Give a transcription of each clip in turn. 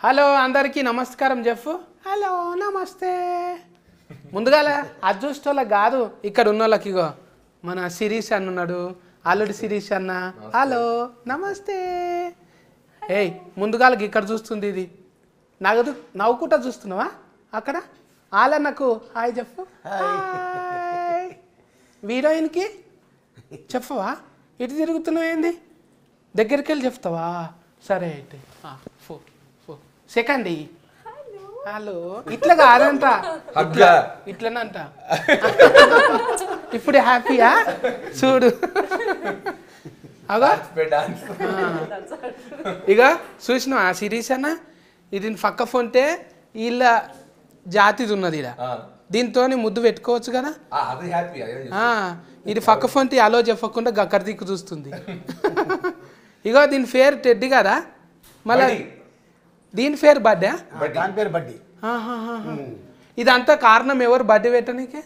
Hello అందరికీ నమస్కారం Jeff. Hello నమస్తే. ముందుగాల అదృష్టోళ్ళకి కాదు, ఇక్కడ ఉన్న వాళ్ళకి ఇగో మన శిరీష్ అన్న ఉన్నాడు, అల్లుడి శిరీష్ అన్న. హలో నమస్తే. ఏయ్ ముందుగాలకి ఇక్కడ చూస్తుంది, ఇది నగదు నవ్వుకుంటా చూస్తున్నావా అక్కడ? ఆలన్నకు హాయ్ చెప్పు. హీరోయిన్కి చెప్పవా? ఇటు తిరుగుతున్నావు ఏంది? దగ్గరికి వెళ్ళి చెప్తావా? సరే అయితే సెకండ్ హలో. ఇట్లా కాదంట, ఇట్లనంట. ఇప్పుడు హ్యాపీయా చూడు. అగా ఇక చూసినావు ఆ సిరీస్ అన్న, ఇది పక్క ఫోన్టే వీళ్ళ జాతిది ఉన్నది ఇలా, దీంతో ముద్దు పెట్టుకోవచ్చు కదా. ఇది పక్క ఫోన్తే అలో చెప్పకుండా గక్కర దిక్కు చూస్తుంది. ఇగో దీని పేరు టెడ్డి కదా, మళ్ళీ దీని పేరు బర్త్డే. ఇదంతా కారణం ఎవరు బర్త్డే పెట్టడానికి?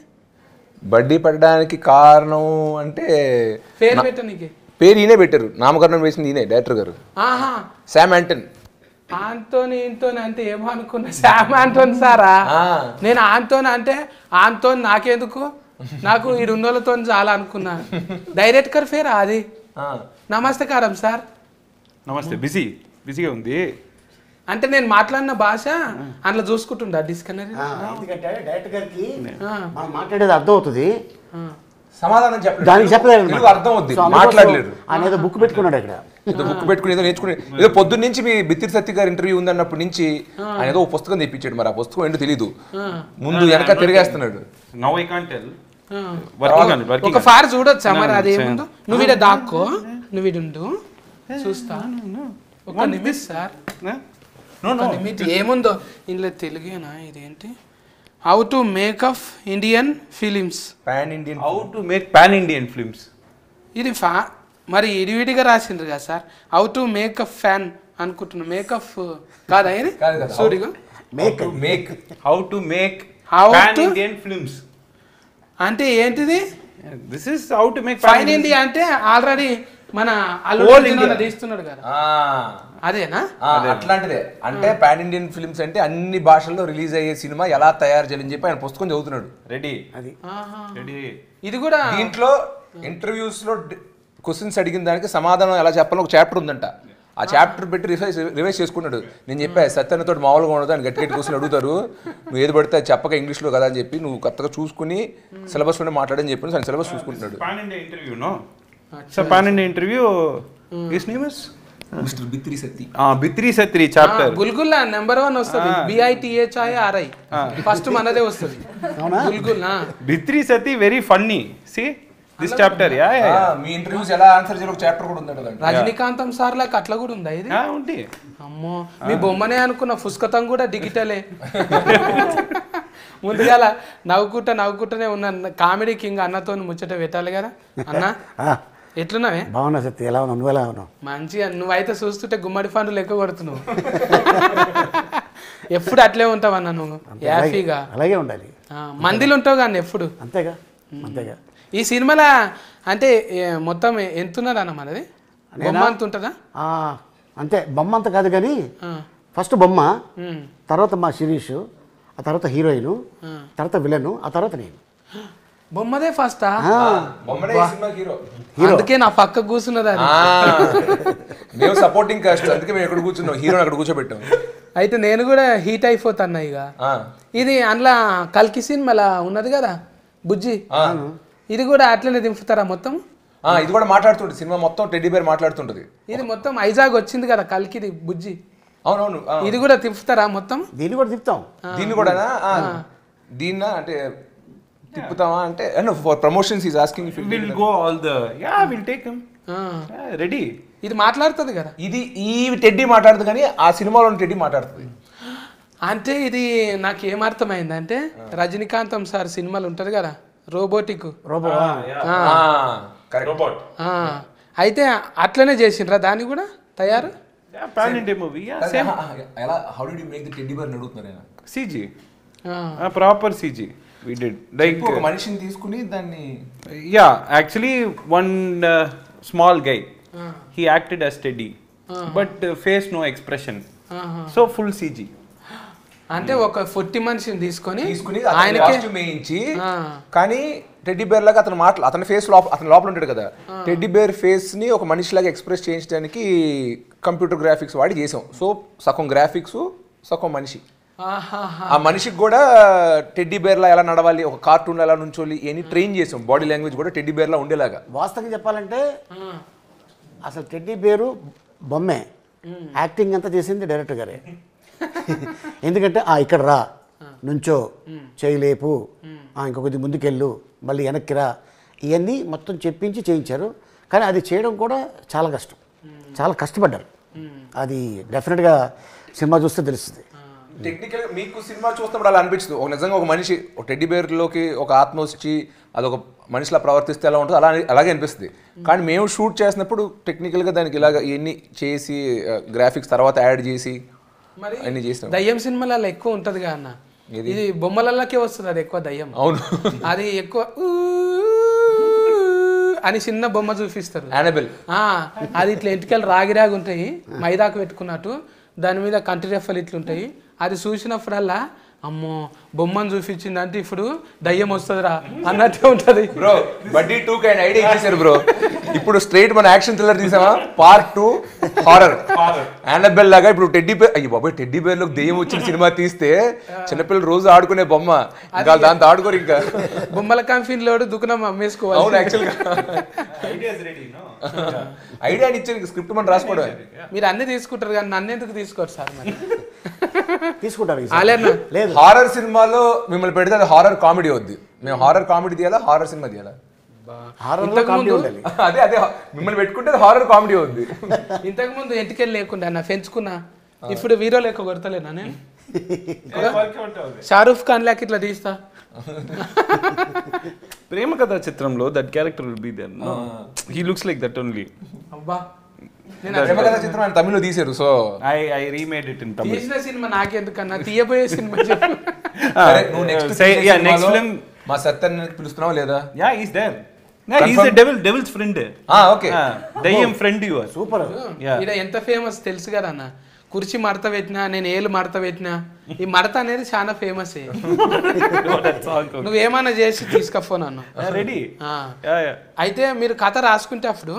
బడ్డీ పడడానికి కారణం అంటే పేరు పెట్టడానికి పేరు ఈయనే పెట్టారు, నామకరణం వేసింది ఈయనే డైరెక్టర్ గారు. శామ్ యాంటన్. ఆంటోని ఇంటోని అంటే ఏమో అనుకున్నా, శామ్ ఆంటోని సారా. నేను ఆంటోని అంటే ఆంటోని నాకెందుకు, నాకు ఈ రెండోళ్ళతో చాలా అనుకున్నా. డైరెక్టర్ పేరు అది. నమస్కారం సార్. నమస్తే. బిజీగా ఉంది అంటే నేను మాట్లాడిన భాష అందులో చూసుకుంటుండా డిస్కనరీ. ఎందుకంటే డైరెక్టర్ గారికి మనం మాట్లాడేది అర్థం అవుతుంది, సమాధానం దానికి చెప్పలేదు, అర్థం అవుద్ది, మాట్లాడలేరు. ఆయన ఏదో బుక్ పెట్టుకున్నాడు ఇక్కడ, ఏదో బుక్ పెట్టుకుని ఏదో నేర్చుకుని, ఏదో పొద్దున్న నుంచి మీ బిత్తిరి సత్య గారి ఇంటర్వ్యూ ఉందన్నప్పటి నుంచి ఆయన ఏదో పుస్తకం తెప్పించాడు. మరి ఆ పుస్తకం ఏంటో తెలీదు, ముందు వెనక తిరిగేస్తున్నాడు. Now I can't tell. ఒక ఫార్ చూడొచ్చా మరి? అదేముందో నువ్వు ఇడ దాక్కో, నువ్వు ఇడుండు చూస్తా. ఒక నిమిషం సార్, ఏముందో ఇందులో తెలుగేనా? ఇదేంటి? How to make of Indian films, how to make pan Indian films. ఇది మరి ఇడివిడిగా రాసిండ్రు కదా sir. How to make a fan అనుకుంటున్నా, మేకప్ కాదా ఇది? సూరిగా how to make pan Indian films అంటే ఏంటిది? This is how to make fine India అంటే ఆల్రెడీ మన అల్లుడు తీస్తున్నాడు కదా, అదేనా? అట్లాంటిదే. అంటే పాన్ ఇండియన్ ఫిల్మ్స్ అంటే అన్ని భాషల్లో రిలీజ్ అయ్యే సినిమా ఎలా తయారు చేయాలని చెప్పి ఆయన పుస్తకం చదువుతున్నాడు. రెడీ. ఇది కూడా దీంట్లో ఇంటర్వ్యూస్ లో క్వశ్చన్స్ అడిగిన దానికి సమాధానం ఎలా చెప్పాలో ఒక చాప్టర్ ఉందంట. ఆ చాప్టర్ పెట్టి రివైజ్ చేసుకున్నాడు. నేను చెప్పా సత్యన్నతో మామూలుగా ఉండదు అని గట్టి క్వశ్చన్ అడుగుతారు, నువ్వు ఏది పడితే చెప్పక ఇంగ్లీష్లో కదా అని చెప్పి నువ్వు కొత్తగా చూసుకుని సిలబస్ లోనే మాట్లాడని చెప్పి ఆయన సిలబస్ చూసుకుంటున్నాడు. Pan India interview no. So pan India interview his name is mister Bithiri Sathi. Bithiri Sathi chapter గుల్గుల్ నెంబర్ 1 వస్తుంది. BITHIRI ఫస్ట్ మనదే వస్తుంది. గుల్గుల్ Bithiri Sathi very funny. See this chapter. మీ ఇంటర్వ్యూస్ ఎలా ఆన్సర్ చేయాలి ఒక చాప్టర్ కూడా ఉంది. రజనీకాంతం సార్ లాగా అట్లా కూడా ఉందా ఇది? ఉంది. అమ్మో మీ బొమ్మనే అనుకున్న, పుస్తకం కూడా డిజిటలే. ముందుగాల నవ్వుకుంటూనే ఉన్న కామెడీ కింగ్ అన్నతో ముచ్చట పెట్టాలి కదా. అన్న ఎట్లున్నావే? బాగున్నా సత్య, ఎలా ఉన్నావు? నువ్వు ఎలా ఉన్నావు? మంచిగా. నువ్వైతే చూస్తుంటే గుమ్మడి ఫండ్లు లెక్క కొడుతున్నావు. ఎప్పుడు అట్లే ఉంటావు అన్న నువ్వు, హ్యాపీగా. అలాగే ఉండాలి. మందిలో ఉంటావు కానీ ఎప్పుడు. అంతేగా. ఈ సినిమాలో అంటే మొత్తం ఎంత ఉన్నది అన్న మనది? బొమ్మ అంత ఉంటుందా? అంతే, బొమ్మ అంత కాదు కానీ ఫస్ట్ బొమ్మ, తర్వాత మా శిరీష్, ఆ తర్వాత హీరోయిన్, తర్వాత విలన్, ఆ తర్వాత నేను. బొమ్మదే ఫస్టా? అందుకే నా పక్క కూర్చున్నది అది. మేము సపోర్టింగ్ కాస్ట్, అందుకే మేము ఎక్కడ కూర్చున్నాం, హీరోని అక్కడ కూర్చోబెట్టాం. అయితే నేను కూడా హీట్ అయిపోతాను ఇక. ఇది అందులో కల్కి సినిమాలా ఉన్నది కదా బుజ్జి, ఇది కూడా అట్లనే దింపుతారా మొత్తం? ఇది కూడా మాట్లాడుతుంటది సినిమా మొత్తం, టెడ్డీ బేర్ మాట్లాడుతుంటది. ఇది మొత్తం ఐజాగ్ వచ్చింది కదా కల్కిది బుజ్జి. అవునవును. ఇది కూడా తిప్పుతారా మొత్తం? దీన్ని కూడా తిప్పుతాం. దీన్ని కూడా దీన్న అంటే తిప్పుతామా అంటే for promotions is asking if will go all the will take him ready. ఇది మాట్లాడుతుంది కదా, ఇది ఈ టెడ్డీ మాట్లాడుతుంది కానీ ఆ సినిమాలో టెడ్డీ మాట్లాడుతుంది. అంటే ఇది నాకు ఏమర్థమైంది అంటే రజనీకాంతం సార్ సినిమాలు ఉంటది కదా రోబోటిక్ అయితే అట్లనే చేసిండ్రా దాన్ని కూడా తయారు? Pan India movie. ఎలా how did you make the teddy bear అడుగుతున్నారు. CG, proper CG we did. Like ఒక మనిషిని తీసుకుని దాన్ని actually one small guy he acted as Teddy but face no expression. So full CG. అంటే ఒక 40 మనిషిని తీసుకుని ఆయనకి కాస్ట్యూమ్ వేయించి, కానీ టెడ్డీ బేర్ లాగా అతని ఫేస్ అతని లోపల ఉంటాడు కదా, టెడ్డీ బేర్ ఫేస్ ని ఒక మనిషి లాగా ఎక్స్ప్రెస్ చేయించడానికి కంప్యూటర్ గ్రాఫిక్స్ వాడి చేసాం. సో సగం గ్రాఫిక్స్ సగం మనిషి. ఆ మనిషికి కూడా టెడ్డీ బేర్ లా ఎలా నడవాలి, ఒక కార్టూన్ ఎలా నుంచోలి ఇవన్నీ ట్రైన్ చేసాం. బాడీ లాంగ్వేజ్ కూడా టెడ్డీ బేర్ లా ఉండేలాగా. వాస్తవంగా చెప్పాలంటే అసలు టెడ్డీ బేరు బొమ్మే, యాక్టింగ్ అంతా చేసింది డైరెక్టర్ గారే. ఎందుకంటే ఇక్కడ రా, నుంచో, చేయలేపు, ఇంకొకటి ముందుకెళ్ళు, మళ్ళీ వెనక్కి రా, ఇవన్నీ మొత్తం చెప్పించి చేయించారు. కానీ అది చేయడం కూడా చాలా కష్టం, చాలా కష్టపడ్డారు. అది డెఫినెట్గా సినిమా చూస్తే తెలుస్తుంది. టెక్నికల్ మీకు సినిమా చూస్తున్నప్పుడు అలా అనిపించదు, ఒక నిజంగా ఒక మనిషి ఒక టెడ్డీ బేర్లోకి ఒక ఆత్మ వచ్చి అదొక మనిషిలా ప్రవర్తిస్తే ఎలా ఉంటుందో అలాగే అనిపిస్తుంది. కానీ మేము షూట్ చేసినప్పుడు టెక్నికల్గా దానికి ఇలాగ ఇవన్నీ చేసి గ్రాఫిక్స్ తర్వాత యాడ్ చేసి అన్ని చేస్తాం. దయ్యం సినిమాలలో ఎక్కువ ఉంటది కదా అన్న, ఇది బొమ్మలకే వస్తుంది అది ఎక్కువ దయ్యం. అవును, అది ఎక్కువ అని చిన్న బొమ్మ చూపిస్తారు. అది ఇట్లా ఎంటికలు రాగిరాగి ఉంటాయి, మైదాకు పెట్టుకున్నట్టు, దాని మీద కంటి రెఫలు ఇట్లుంటాయి. అది చూసినప్పుడల్లా అమ్మో బొమ్మను చూపించింది అంటే ఇప్పుడు దయ్యం వస్తుందిరా అన్నట్టే ఉంటది. బ్రో బడ్డీ 2 కైండ్ ఐడియా ఇచ్చేసారు బ్రో. ఇప్పుడు స్ట్రైట్ మన యాక్షన్ థ్రిల్లర్ తీసామా, పార్ట్ 2 హారర్. యానబెల్ లాగా ఇప్పుడు టెడ్డీ బేర్, అయ్యి బాబాయ్ టెడ్డీ బేర్ లోకి దెయ్యం వచ్చిన సినిమా తీస్తే చిన్నపిల్లలు రోజు ఆడుకునే బొమ్మ, ఇంకా దాంతో ఆడుకోరు. ఇంకా బొమ్మల కంపెనీ లోడు దుకాణం అమ్మేసుకోవాలి. అవును, యాక్చువల్గా ఐడియా ఇచ్చారు, స్క్రిప్ట్ మనం రాసుకోవడం. మీరు అన్ని తీసుకుంటారు కానీ నన్ను ఎందుకు తీసుకోరు సార్? మరి తీసుకుంటారు. లేదు, హారర్ సినిమాలో మిమ్మల్ని పెడితే అది హారర్ కామెడీ అవుద్ది. మేము హారర్ కామెడీ తీయాలా, హారర్ సినిమా తీయాలా? అదే అదే మిమ్మల్ని పెట్టుకుంటే హారర్ కామెడీ అవుద్ది. ఇంతకు ముందు ఎంటికెళ్ళి లేకుండా నా పెంచుకున్నా, ఇప్పుడు వీరో లెక్క కొడతలేనా నేను? షారూఖ్ ఖాన్ లాక్ ఇట్లా తీస్తా. ప్రేమ కథా చిత్రంలో that character will be there. He looks like that only. అబ్బా, ప్రేమ కథా చిత్రం ఆయన తమిళ్లో తీశారు. So I remade it in Tamil. తీసిన సినిమా నాకెందుకన్నా, తీయబోయే సినిమా చెప్పు. నువ్వు నెక్స్ట్ ఫిల్మ్ మా సత్యన్ పిలుస్తున్నావా లేదా? Yeah, is there. He's a devil's friend. Okay. దయ్యం ఫ్రెండ్ యు ఆర్. సూపర్. ఈడ ఎంత ఫేమస్ తెలుసు కదా అన్న, కుర్చీ మడత పెట్టినా, నేను ఏళ్ళు మడత పెట్టినా, ఈ మడత అనేది చాలా ఫేమస్. నువ్వేమన్నా చేసి తీసుకపో నన్ను. రెడీ. అయితే మీరు కథ రాసుకుంటే అప్పుడు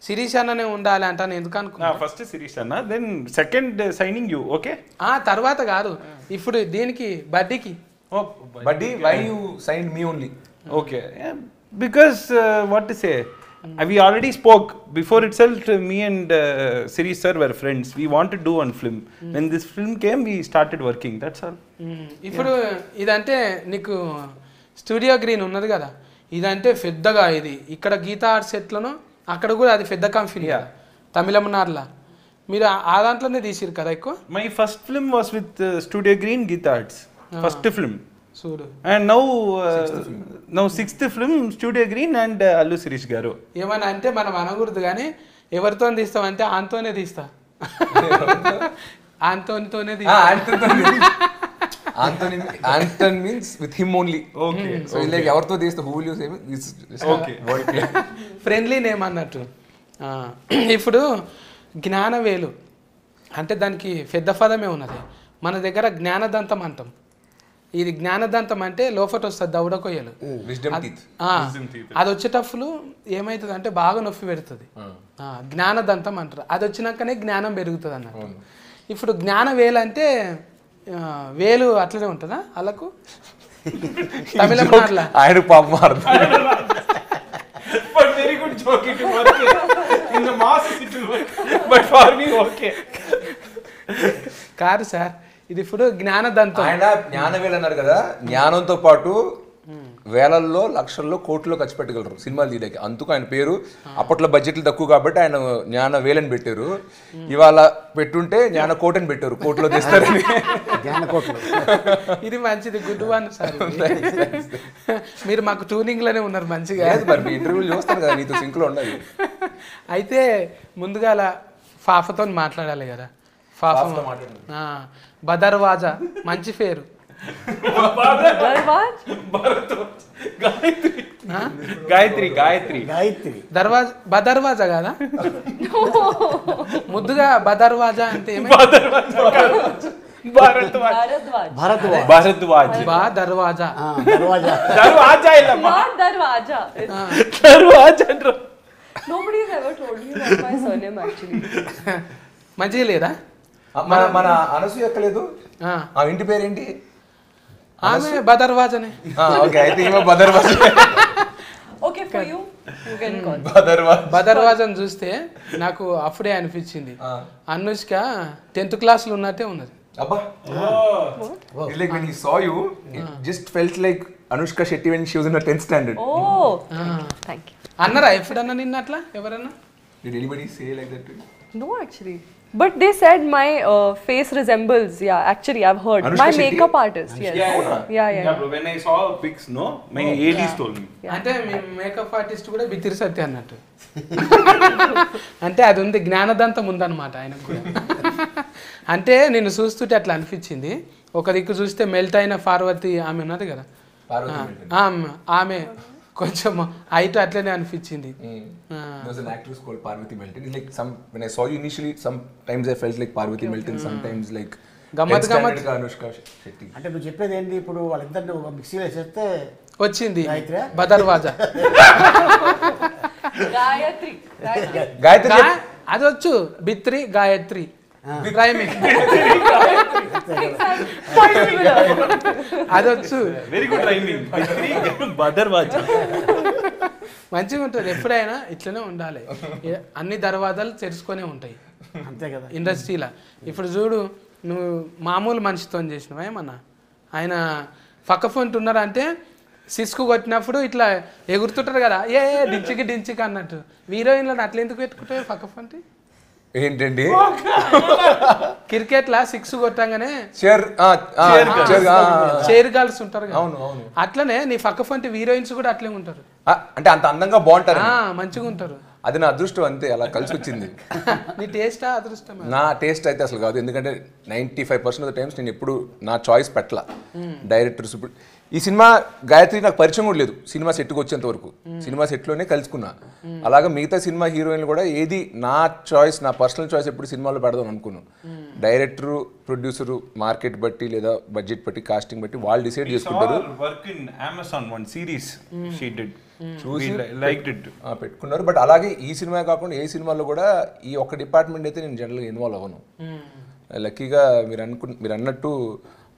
శిరీష్ అన్ననే ఉండాలి అంటాను. ఎందుకు అనుకున్నా? ఫస్ట్ శిరీష్ అన్న, then second signing you. Okay, తర్వాత కాదు, ఇప్పుడు దీనికి బడ్డీకి. Buddy, why you sign me only? Okay, because what to say, we already spoke before itself. Me and Sirish sir were friends. We wanted to do one film. When this film came, we started working. That's all. ఇప్పుడు ఇదంటే నీకు studio green ఉన్నది కదా, ఇదంటే పెద్దగా ఇది ఇక్కడ Gita arts ఎట్లను అక్కడ కూడా అది పెద్ద కంపెనీ తమిళనాడులో. మీరు ఆ దాంట్లోనే తీసిరు కదా ఎక్కువ? My first film was with Studio Green, Geetha Arts. First film. చూడు. And now sixth film, Studio Green and Allu Sirish garu. ఏమన్నా అంటే మనం అనకూడదు కానీ ఎవరితో తీస్తామంటే ఆంతోనే తీస్తా. ఆంతోనితోనే ఆంటన్ means with him only. Okay, so like ఎవరితో తీస్తే who will you say this? Okay, friendly name అన్నట్టు. ఇప్పుడు జ్ఞానవేలు అంటే దానికి పెద్ద పదమే ఉన్నది. మన దగ్గర జ్ఞానదంతం అంటాం. ఇది జ్ఞానదంతం అంటే లోపట వస్తుంది దవడ కొయ్యలు, అది వచ్చేటప్పుడు ఏమవుతుంది అంటే బాగా నొప్పి పెడుతుంది, జ్ఞానదంతం అంటారు. అది వచ్చినాకనే జ్ఞానం పెరుగుతుంది అన్నట్టు. ఇప్పుడు జ్ఞాన వేలు అంటే వేలు అట్లనే ఉంటుందా వాళ్ళకు? తమిళనాడులో ఆయన పాపం కాదు సార్, ఇది ఇప్పుడు జ్ఞానదంతం. ఆయన జ్ఞానవేలు అన్నారు కదా, జ్ఞానంతో పాటు వేలల్లో లక్షల్లో కోట్లో ఖర్చు పెట్టగలరు సినిమాలు తీయడానికి. అందుకు ఆయన పేరు. అప్పట్లో బడ్జెట్లు తక్కువ కాబట్టి ఆయన జ్ఞాన వేలని పెట్టారు. ఇవాళ పెట్టుంటే జ్ఞాన కోట్ అని పెట్టారు, కోట్లో తెస్తారని. ఇది మంచిది, గుడ్ వన్ సార్. మీరు మాకు ట్యూనింగ్ లోనే ఉన్నారు మంచిగా. మరి మీ ఇంటర్వ్యూలు చూస్తారు కదా, నీతో సింక్ లో ఉండాలి. అయితే ముందుగా ఫాఫతో మాట్లాడాలి కదా. బదర్వాజా మంచి పేరు, Darvaj? గాయత్రి బదర్వాజా కదా ముద్దుగా బదర్వాజా అంటే ఏమైంది Bharadwaj. భారద్వాజ్ బా దర్వాజా దర్వాజా దర్వాజా Not Darwaja. Nobody has ever told me that's my surname actually. మంచిగా లేదా మన అనసూయ ఎక్కలేదు ఆ, ఆ ఇంటి పేరేంటి ఆమె బదర్వాజనే ఓకే అయితే ఈమె బదర్వాజ్ Okay, for you, you can call. బదర్వాజను చూస్తే నాకు అప్పుడే అనిపించింది అనుష్క 10th క్లాస్ లో ఉన్నట్టే ఉన్నది అబ్బా It's like when he saw you it just felt like Anushka Shetty when she was in her 10th standard. Oh, thank you. అన్నారా ఎప్పుడన్నా నిన్న అట్లా ఎవరన్నా Did anybody say like that to you? No, actually. But they said my face resembles, yeah, actually I've heard. Anushka My Shetty? makeup artist, yes. Yeah. bro, when I saw pics, no, my ADs told me. అంటే మీ makeup artist కూడా బిత్తిరి సత్య అన్నట్టు అంటే అది ఉంది జ్ఞానదంతం ఉందన్నమాట ఆయనకు కూడా అంటే నేను చూస్తుంటే అట్లా అనిపించింది ఒక దిక్కు చూస్తే మెల్ట్ అయిన పార్వతి ఆమె ఉన్నది కదా ఆమె కొంచెం హైట్ అట్లనే అనిపించింది There was an actress called Parvati Melton. It's like when I saw you initially, sometimes I felt like Parvati Melton, sometimes like గమ్మత్ 10th standard గా Anushka Shetty. అంటే నువ్వు చెప్పేది ఏంటి ఇప్పుడు వాళ్ళిద్దరిని ఒక మిక్సీలో వేసేస్తే వచ్చింది గాయత్రి? బదర్వాజా Gayatri. గాయత్రి అది వచ్చు బిత్రి గాయత్రి రైమింగ్ అది వచ్చు Very good rhyming. Bhadarvaj. మంచిగా ఉంటుంది ఎప్పుడైనా ఇట్లనే ఉండాలి అన్ని దర్వాజాలు తెరుచుకొనే ఉంటాయి అంతే కదా ఇండస్ట్రీలో ఇప్పుడు చూడు నువ్వు మామూలు మనిషితో చేసినావా ఏమన్నా ఆయన పక్క ఫోన్ ఉన్నారంటే సిస్కు కొట్టినప్పుడు ఇట్లా ఎగురుతుంటారు కదా డించికి అన్నట్టు హీరోయిన్లను అట్లా ఎందుకు పెట్టుకుంటావు పక్క ఫోన్ ఏంటండి క్రికెట్ లా 6 కొట్టంగానే చైర్ గర్ల్స్ ఉంటారు కదా అవును అవును అట్లనే నీ పక్క ఫోన్ హీరోయిన్స్ కూడా అట్లే ఉంటారు అంటే అంత అందంగా బాగుంటారు మంచిగా ఉంటారు అది నా అదృష్టం అంతే అలా కలిసి వచ్చింది నీ టేస్టా అదృష్టం నా టేస్ట్ అయితే అసలు కాదు ఎందుకంటే 95% ఆఫ్ ద టైమ్స్ నేను ఎప్పుడు నా చాయిస్ పెట్టల డైరెక్టర్స్ ఇప్పుడు ఈ సినిమా గాయత్రి నాకు పరిచయం కూడా లేదు సినిమా సెట్కి వచ్చేంత వరకు సినిమా సెట్లోనే కలుసుకున్నా అలాగా మిగతా సినిమా హీరోయిన్లు కూడా ఏది నా చాయిస్ నా పర్సనల్ చాయిస్ ఎప్పుడు సినిమాలో పెడదాం అనుకున్నాను డైరెక్టరు ప్రొడ్యూసరు మార్కెట్ బట్టి లేదా బడ్జెట్ బట్టి కాస్టింగ్ బట్టి వాళ్ళు డిసైడ్ చేసుకుంటారు Work in Amazon, one series she did. We liked it. పెట్టుకున్నారు బట్ అలాగే ఈ సినిమా కాకుండా ఏ సినిమాలో కూడా ఈ ఒక్క డిపార్ట్మెంట్ అయితే నేను జనరల్గా ఇన్వాల్వ్ అవ్వను లక్కీగా మీరు అన్నట్టు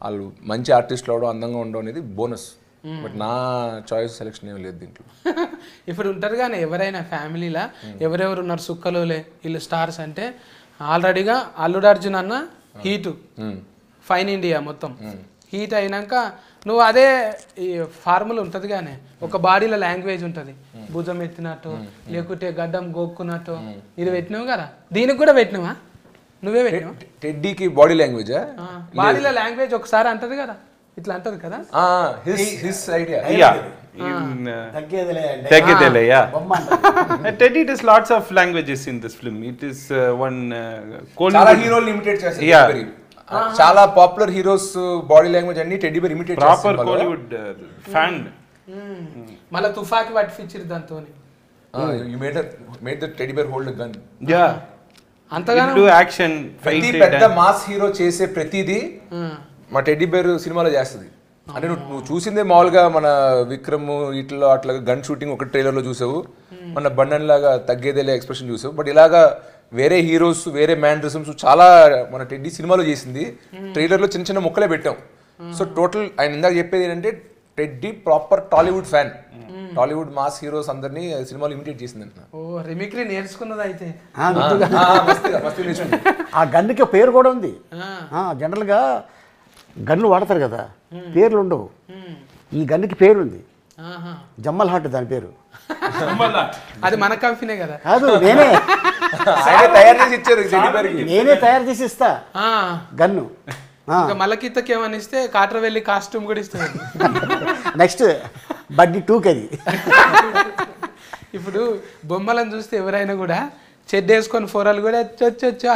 వాళ్ళు మంచి ఆర్టిస్టులు అవడం అందంగా ఉండడం అనేది బోనస్ బట్ నా చాయిస్ సెలెక్షన్ ఏం లేదు దీంట్లో ఇప్పుడు ఉంటారు కానీ ఎవరైనా ఫ్యామిలీలా ఎవరెవరు ఉన్నారు సుక్కలోలే వీళ్ళు స్టార్స్ అంటే ఆల్రెడీగా అల్లుడు అర్జున్ అన్న హీటు ఫైన్ ఇండియా మొత్తం హీట్ అయినాక నువ్వు అదే ఈ ఫార్ములా ఉంటుంది కానీ ఒక బాడీలో లాంగ్వేజ్ ఉంటుంది భుజం ఎత్తినట్టు లేకుంటే గడ్డం గోక్కున్నట్టు ఇది పెట్టినావు కదా దీనికి కూడా పెట్టినావా నువ్వే పెట్టినావా టెడ్డీకి బాడీ లాంగ్వేజ్ బాడీలో లాంగ్వేజ్ ఒకసారి అంటది కదా ఇట్లా అంటది కదా హిస్ ఐడియా తగ్గేదిలే అంటే Taggedele, yeah. బొమ్మ అంటారు. Teddy, it is lots of languages in this film. It is one చాలా హీరోలు ఇమిటేట్ చేస్తారు Yeah. Teddy bear. చాలా పాపులర్ హీరోస్ బాడీ లాంగ్వేజ్ అన్ని teddy bear imitate proper Kollywood fan. మళ్ళీ తుఫాకి పట్టించారు దాంతో you made the teddy bear hold gun Yeah. అంతగానో Do action, fight ప్రతి it. పెద్ద మాస్ హీరో చేసే ప్రతిదీ మా టెడ్డీ బేర్ సినిమాలో చేస్తుంది అంటే నువ్వు చూసిందే మామూలుగా మన విక్రమ్ ఇట్లా అట్లా గన్ షూటింగ్ ఒక ట్రైలర్లో చూసావు మన బండన్ లాగా తగ్గేదేలే ఎక్స్ప్రెషన్ చూసావు బట్ ఇలాగా వేరే హీరోస్ వేరే మ్యానరిజమ్స్ చాలా మన టెడ్డీ సినిమాలో చేసింది ట్రైలర్లో చిన్న చిన్న ముక్కలే పెట్టాం సో టోటల్ ఆయన ఇందాక చెప్పేది ఏంటంటే teddy proper Tollywood fan Tollywood mass heroes అందరినీ సినిమాలో ఇమిటేట్ చేసింది అంటున్నా ఓ రిమిక్రీ నేర్చుకున్నది అయితే ఆ గన్నుకి పేరు కూడా ఉంది జనరల్గా గన్ను వాడతారు కదా పేర్లు ఉండవు ఈ గన్నుకి పేరు ఉంది జమ్మల్ హాట్ దాని పేరు అది మన కంపెనీ కదా కాదు నేనే తయారు చేసి ఇచ్చారు టెడ్డీ బేర్కి నేనే తయారు చేసి ఇస్తా గన్ను మలకిత్తకి ఏమని ఇస్తే కాటర్ వెళ్ళి కాస్ట్యూమ్ కూడా ఇస్తుంది నెక్స్ట్ బడ్డీ 2కి అది ఇప్పుడు బొమ్మలను చూస్తే ఎవరైనా కూడా చెడ్డ వేసుకొని ఫోరాలు కూడా చొచ్చొచ్చు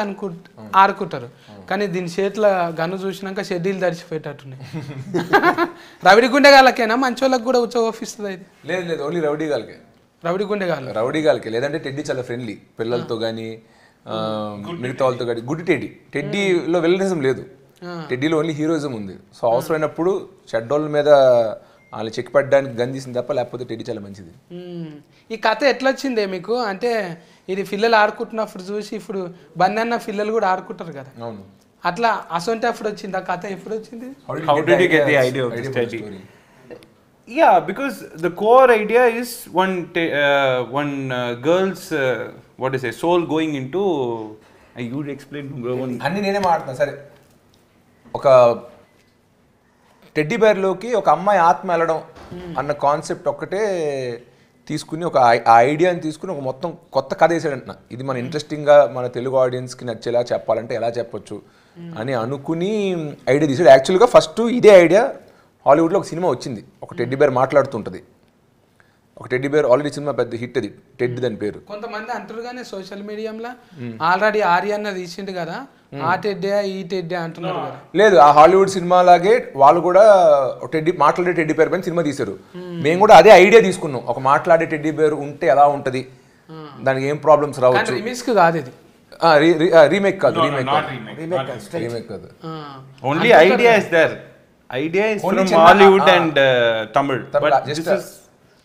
ఆడుకుంటారు కానీ దీని చేతిలో గన్ను చూసినాక షెడ్యూల్ తడిచిపోయేటట్టున్నాయి. రవిడి గుండెగాళ్ళకేనా మంచోళ్ళకి కూడా ఉచ్చగొప్పిస్తుంది ఇది? లేదు లేదు, ఓన్లీ రౌడీ గాలకే. రవిడి గుండెగాళ్ళు. రౌడీ గాలకే. లేదంటే టెడ్డీ చాలా ఫ్రెండ్లీ పిల్లలతో కానీ మిగతా వాళ్ళతో కానీ. గుడ్ టెడ్డీలో విలనిజం లేదు, టెడ్డీలో ఓన్లీ హీరోయిజం ఉంది. సో అవసరమైనప్పుడు చెడ్డోళ్ళ మీద వాళ్ళు చెక్ పెట్టడానికి గన్ తీసింది తప్ప, లేకపోతే టెడ్డీ చాలా మంచిది. ఈ కథ ఎట్లా వచ్చిందే మీకు? అంటే ఇది పిల్లలు ఆడుకుంటున్నప్పుడు చూసి ఇప్పుడు బన్నన్న పిల్లలు కూడా ఆడుకుంటారు కదా, అవును. అట్లా అసొంటి అప్పుడు వచ్చింది ఆ కథ. ఎప్పుడు వచ్చింది? How did you get the idea of the study? Yeah, because the core idea is one girl's what is it, soul going into. You would explain, bro. అన్నీ నేనే మాట్లాడుతున్నా. సరే, ఒక టెడ్డీ బేర్లోకి ఒక అమ్మాయి ఆత్మ వెళ్ళడం అన్న కాన్సెప్ట్ ఒక్కటే తీసుకుని, ఒక ఐడియాని తీసుకుని ఒక మొత్తం కొత్త కథ వేసాడంటున్నా. ఇది మన ఇంట్రెస్టింగ్గా మన తెలుగు ఆడియన్స్కి నచ్చేలా చెప్పాలంటే ఎలా చెప్పొచ్చు అని అనుకుని ఐడియా తీసాడు. యాక్చువల్గా ఫస్ట్ ఇదే ఐడియా హాలీవుడ్లో ఒక సినిమా వచ్చింది, ఒక టెడ్డీ బేర్ మాట్లాడుతుంటుంది. ఒక టెడ్డీ బేర్ ఆల్రెడీ సినిమా పెద్ద హిట్, అది టెడ్ దాని పేరు. కొంతమంది అంటారు కానీ సోషల్ మీడియాలో ఆల్రెడీ ఆర్యన్న తీసిండు కదా, ఆ టెడ్డే ఈ టెడ్డే అంటున్నారు కదా. లేదు, ఆ హాలీవుడ్ సినిమా లాగే వాళ్ళు కూడా మాట్లాడే టెడ్డీ బేర్ పైన సినిమా తీశారు. మేము కూడా అదే ఐడియా తీసుకున్నాం, ఒక మాట్లాడే టెడ్డీ బేర్ ఉంటే ఎలా ఉంటది, దానికి ఏం ప్రాబ్లమ్స్ రావచ్చు. రిమిక్స్ కాదు ఇది, రీమేక్ కాదు, రీమేక్ కాదు. Only idea is there. Idea is from Hollywood and Tamil. But this is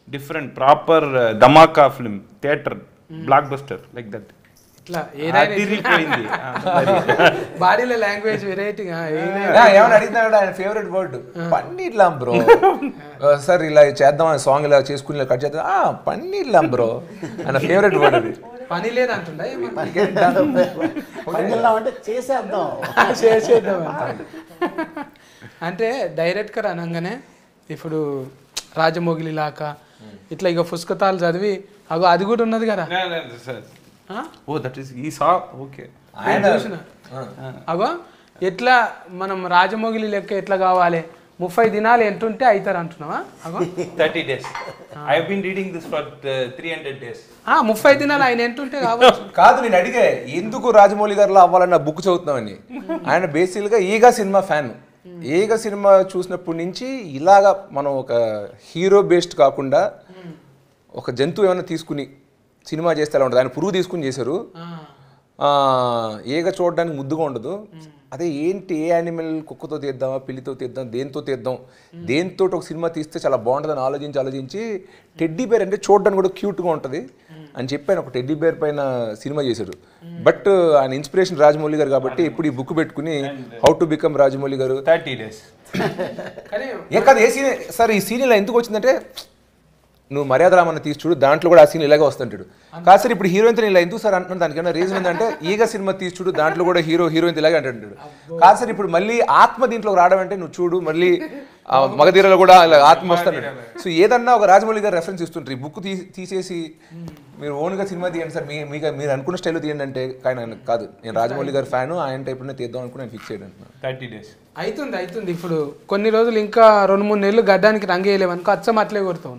different, proper dhamaka film, theater, blockbuster, like that. ఇట్లా ఏదైనా బాడీలో లాంగ్వేజ్ వెరైటీగా ఏమైనా అడిగినాడు ఆయన ఫేవరెట్ వర్డ్ పన్నీర్లాం బ్రో. సార్ ఇలా చేద్దాం అని సాంగ్ ఇలా చేసుకుని ఇలా కట్ చేద్దాం, పన్నీర్లాం బ్రో ఆయన ఫేవరెట్ వర్డ్. అది పని లేదంటుండే, అంటే చేసేద్దాం చేసేద్దాం అంటే డైరెక్ట్గా అనగానే ఇప్పుడు రాజమౌళి లాగా ఇట్లా ఇక పుస్తకాలు చదివి అగో అది కూడా ఉన్నది కదా. Oh, that is he saw. Okay. చూసిన అగో ఎట్లా మనం రాజమౌళి లెక్క ఎట్లా కావాలి, 30 దినాలు ఎంటుంటే అవుతారు అంటున్నావా? అగో 30 days. I have been reading this for 300 days. 30 దినాలు ఆయన ఎంటుంటే కావచ్చు. కాదు, నేను అడిగే ఎందుకు రాజమౌళి గారిలో అవ్వాలన్న బుక్ చదువుతున్నామని. ఆయన బేసిక్గా ఈగా సినిమా ఫ్యాన్. ఈగా సినిమా చూసినప్పటి నుంచి ఇలాగా మనం ఒక హీరో బేస్డ్ కాకుండా ఒక జంతువు ఏమైనా తీసుకుని సినిమా చేస్తే ఎలా ఉంటుంది. ఆయన పురుగు తీసుకుని చేశారు, ఏగా చూడడానికి ముద్దుగా ఉండదు. అదే ఏంటి, ఏ యానిమల్ కుక్కతో తీద్దామా, పిల్లితో తీద్దాం, దేంతో ఒక సినిమా తీస్తే చాలా బాగుంటుందని ఆలోచించి టెడ్డీ బేర్ అంటే చూడడానికి కూడా క్యూట్గా ఉంటుంది అని చెప్పి ఆయన ఒక టెడ్డీ బేర్ పైన సినిమా చేశాడు. బట్ ఆయన ఇన్స్పిరేషన్ రాజమౌళి గారు కాబట్టి ఇప్పుడు ఈ బుక్ పెట్టుకుని హౌ టు బికమ్ రాజమౌళి గారు 30 days. ఏ కాదు, ఏ సీన్ సార్ ఈ సీన్ ఇలా ఎందుకు వచ్చిందంటే, నువ్వు మర్యాద రామన్న తీసి చూడు, దాంట్లో కూడా ఆ సీన్ ఇలాగే వస్తుంటాడు. కాదు సార్ ఇప్పుడు హీరోయిన్తో ఇలా ఎందుకు సార్ అంటున్నాను, దానికైనా రీజన్ ఏంటంటే ఈగ సినిమా తీసి చూడు, దాంట్లో కూడా హీరోయిన్ ఇలాగే అంటాడు. కాదు సార్ ఇప్పుడు మళ్ళీ ఆత్మ దీంట్లోకి రావడం అంటే నువ్వు చూడు, మళ్ళీ మగధీరలో కూడా ఇలా ఆత్మ వస్తాడు. సో ఏదన్నా ఒక రాజమౌళి గారు రెఫరెన్స్ ఇస్తుంటారు. ఈ బుక్ తీసేసి మీరు ఓన్గా సినిమా తీయండి సార్, మీరు అనుకున్న స్టైల్లో తీయండి అంటే, కానీ ఆయన కాదు, నేను రాజమౌళి గారు ఫ్యాను, ఆయన టైప్లోనే తీద్దాం అనుకుని నేను ఫిక్స్ చేయడం. 30 days అవుతుంది. ఇప్పుడు కొన్ని రోజులు ఇంకా 2-3 నెలలు గడ్డానికి రంగు వేయలేము అనుకో, అచ్చం అట్లే కొడతావు.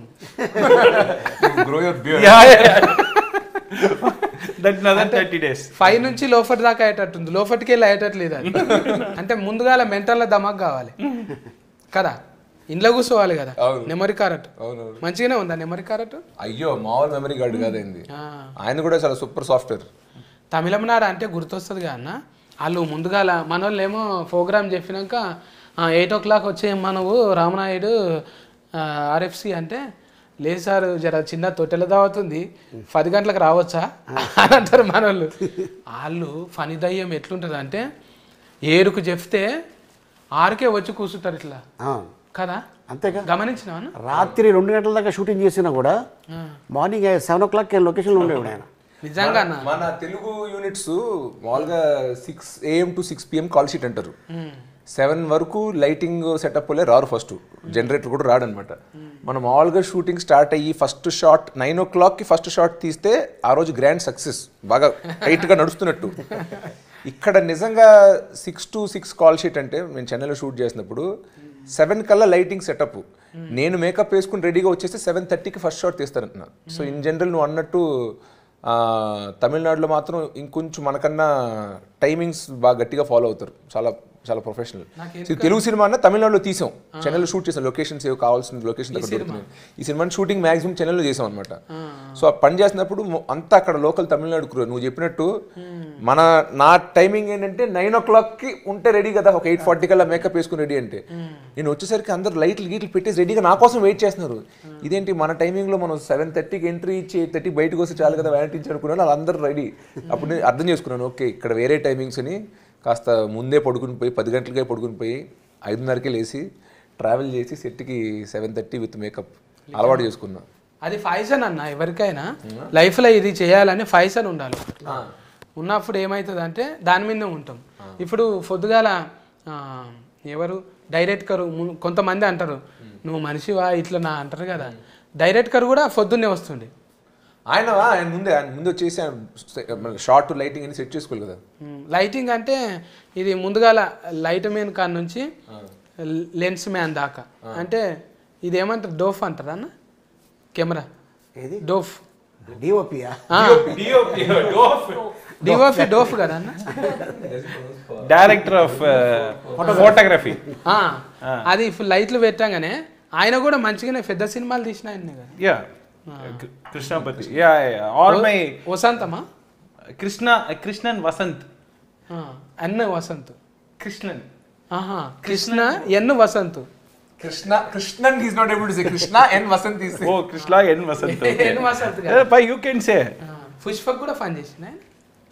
That's another 30 days. 5 నుంచి లోఫట్ దాకా అయ్యేటట్టుంది, లోఫట్కి వెళ్ళి అయ్యేటట్లేదు అది. అంటే ముందుగా మెంటల్లో దమాక్ కావాలి కదా, ఇంట్లో కూర్చోవాలి కదా. నెమరీ కారట్ మంచిగానే ఉందా? నెమరీ కారట్ అయ్యో మామూలు మెమరీ కార్డు కాదండి, ఆయన కూడా చాలా సూపర్ సాఫ్ట్వేర్. తమిళనాడు అంటే గుర్తొస్తుంది కదా అన్న, వాళ్ళు ముందుగా మన వాళ్ళు ఏమో ప్రోగ్రామ్ చెప్పినాక 8 o'clock వచ్చేయమ్మా నువ్వు రామనాయుడు ఆర్ఎఫ్సి అంటే, లేదు సార్ జర చిన్న తొట్టెల దావుతుంది 10 గంటలకు రావచ్చా అని అంటారు మన వాళ్ళు. వాళ్ళు ఫని దయ్యం ఎట్లుంటుంది అంటే 7కు చెప్తే 6కే వచ్చి కూర్చుంటారు ఇట్లా కదా. అంతేగా, గమనించినా రాత్రి 2 గంటల దాకా షూటింగ్ చేసినా కూడా మార్నింగ్ 7 o'clock లొకేషన్లో ఉండేవాడు ఆయన. నిజంగా మన తెలుగు యూనిట్స్ మామూలుగా 6 AM to 6 PM call sheet అంటారు. 7 వరకు లైటింగ్ సెటప్ లే రారు, ఫస్ట్ జనరేటర్ కూడా రాడనమాట. మనం మామూలుగా షూటింగ్ స్టార్ట్ అయ్యి ఫస్ట్ షాట్ 9 o'clockకి ఫస్ట్ షాట్ తీస్తే ఆ రోజు గ్రాండ్ సక్సెస్, బాగా టైట్గా నడుస్తున్నట్టు. ఇక్కడ నిజంగా 6 to 6 కాల్ షీట్ అంటే నేను చెన్నైలో షూట్ చేసినప్పుడు 7 కల్లా లైటింగ్ సెటప్, నేను మేకప్ వేసుకుని రెడీగా వచ్చేస్తే 7:30కి ఫస్ట్ షాట్ తీస్తానంటున్నా. సో ఇన్ జనరల్ నువ్వు అన్నట్టు తమిళనాడులో మాత్రం ఇంకొంచెం మనకన్నా టైమింగ్స్ బాగా గట్టిగా ఫాలో అవుతారు, చాలా చాలా ప్రొఫెషనల్. తెలుగు సినిమా అన్న తమిళనాడులో తీసాం, చెన్నైలో షూట్ చేసాం, లొకేషన్స్ ఏవో కావాల్సిన లొకేషన్ అక్కడ దొరుకుతున్నాయి. ఈ సినిమాని షూటింగ్ మాక్సిమం చెన్నైలో చేసాం అనమాట. సో ఆ పని చేసినప్పుడు అంతా అక్కడ లోకల్ తమిళనాడు క్రూ. నువ్వు చెప్పినట్టు నా టైమింగ్ ఏంటంటే 9 o'clockకి ఉంటే రెడీ కదా, ఒక 8:40 కల్లా మేకప్ వేసుకుని రెడీ అంటే నేను వచ్చేసరికి అందరూ లైట్లు గీట్లు పెట్టేసి రెడీగా నా కోసం వెయిట్ చేస్తున్నారు. ఇదేంటి మన టైమింగ్లో మనం 7:30కి ఎంట్రీ ఇచ్చి 8:30 బయటకు వస్తే చాలు కదా వ్యానిటీ ఇచ్చి అనుకున్నాను. వాళ్ళందరూ రెడీ. అప్పుడు నేను అర్థం చేసుకున్నాను, ఓకే ఇక్కడ వేరే టైమింగ్స్ అని. కాస్త ముందే పడుకుని పోయి 10 గంటలకే పడుకుని పోయి 5:30కే లేచి ట్రావెల్ చేసి సెట్కి 7:30 విత్ మేకప్ అలవాటు చేసుకున్నా. అది ఫైజన్ అన్న, ఎవరికైనా లైఫ్లో ఇది చేయాలని ఫైజన్ ఉండాలి. ఉన్నప్పుడు ఏమవుతుంది అంటే దాని మీదనే ఉంటాం. ఇప్పుడు పొద్దుగాల ఎవరు డైరెక్టర్ కొంతమంది అంటారు నువ్వు మనిషివా ఇట్లా నా అంటారు కదా, డైరెక్టర్ కూడా పొద్దున్నే వస్తుండే. ఆయన ముందే వచ్చేసి షార్ట్ లైటింగ్ అని సెట్ చేసుకోవాలి కదా. లైటింగ్ అంటే ఇది ముందుగాల లైట్ మ్యాన్ కాడ నుంచి లెన్స్ మ్యాన్ దాకా, అంటే ఇది ఏమంటారు డోఫ్ అంటారా అన్న కెమెరా? ఏది డోఫ్ డిఓపియా? డిఓపి డోఫ్ కదా అన్న, డైరెక్టర్ ఆఫ్ ఫోటోగ్రఫీ. అది ఇప్పుడు లైట్లు పెట్టాగానే ఆయన కూడా మంచిగానే పెద్ద సినిమాలు తీసిన ఆయన కదా. Yeah Krishnapathi. Yeah all my వసంతమా? కృష్ణన్ వసంత్. అన్న Vasanth Krishnan. Krishna N Vasanth. Krishnan is not able to say Krishna N Vasanth is. Oh Krishna N Vasanth. N Vasanth by you can say. Pushpak కూడా పని చేసిన.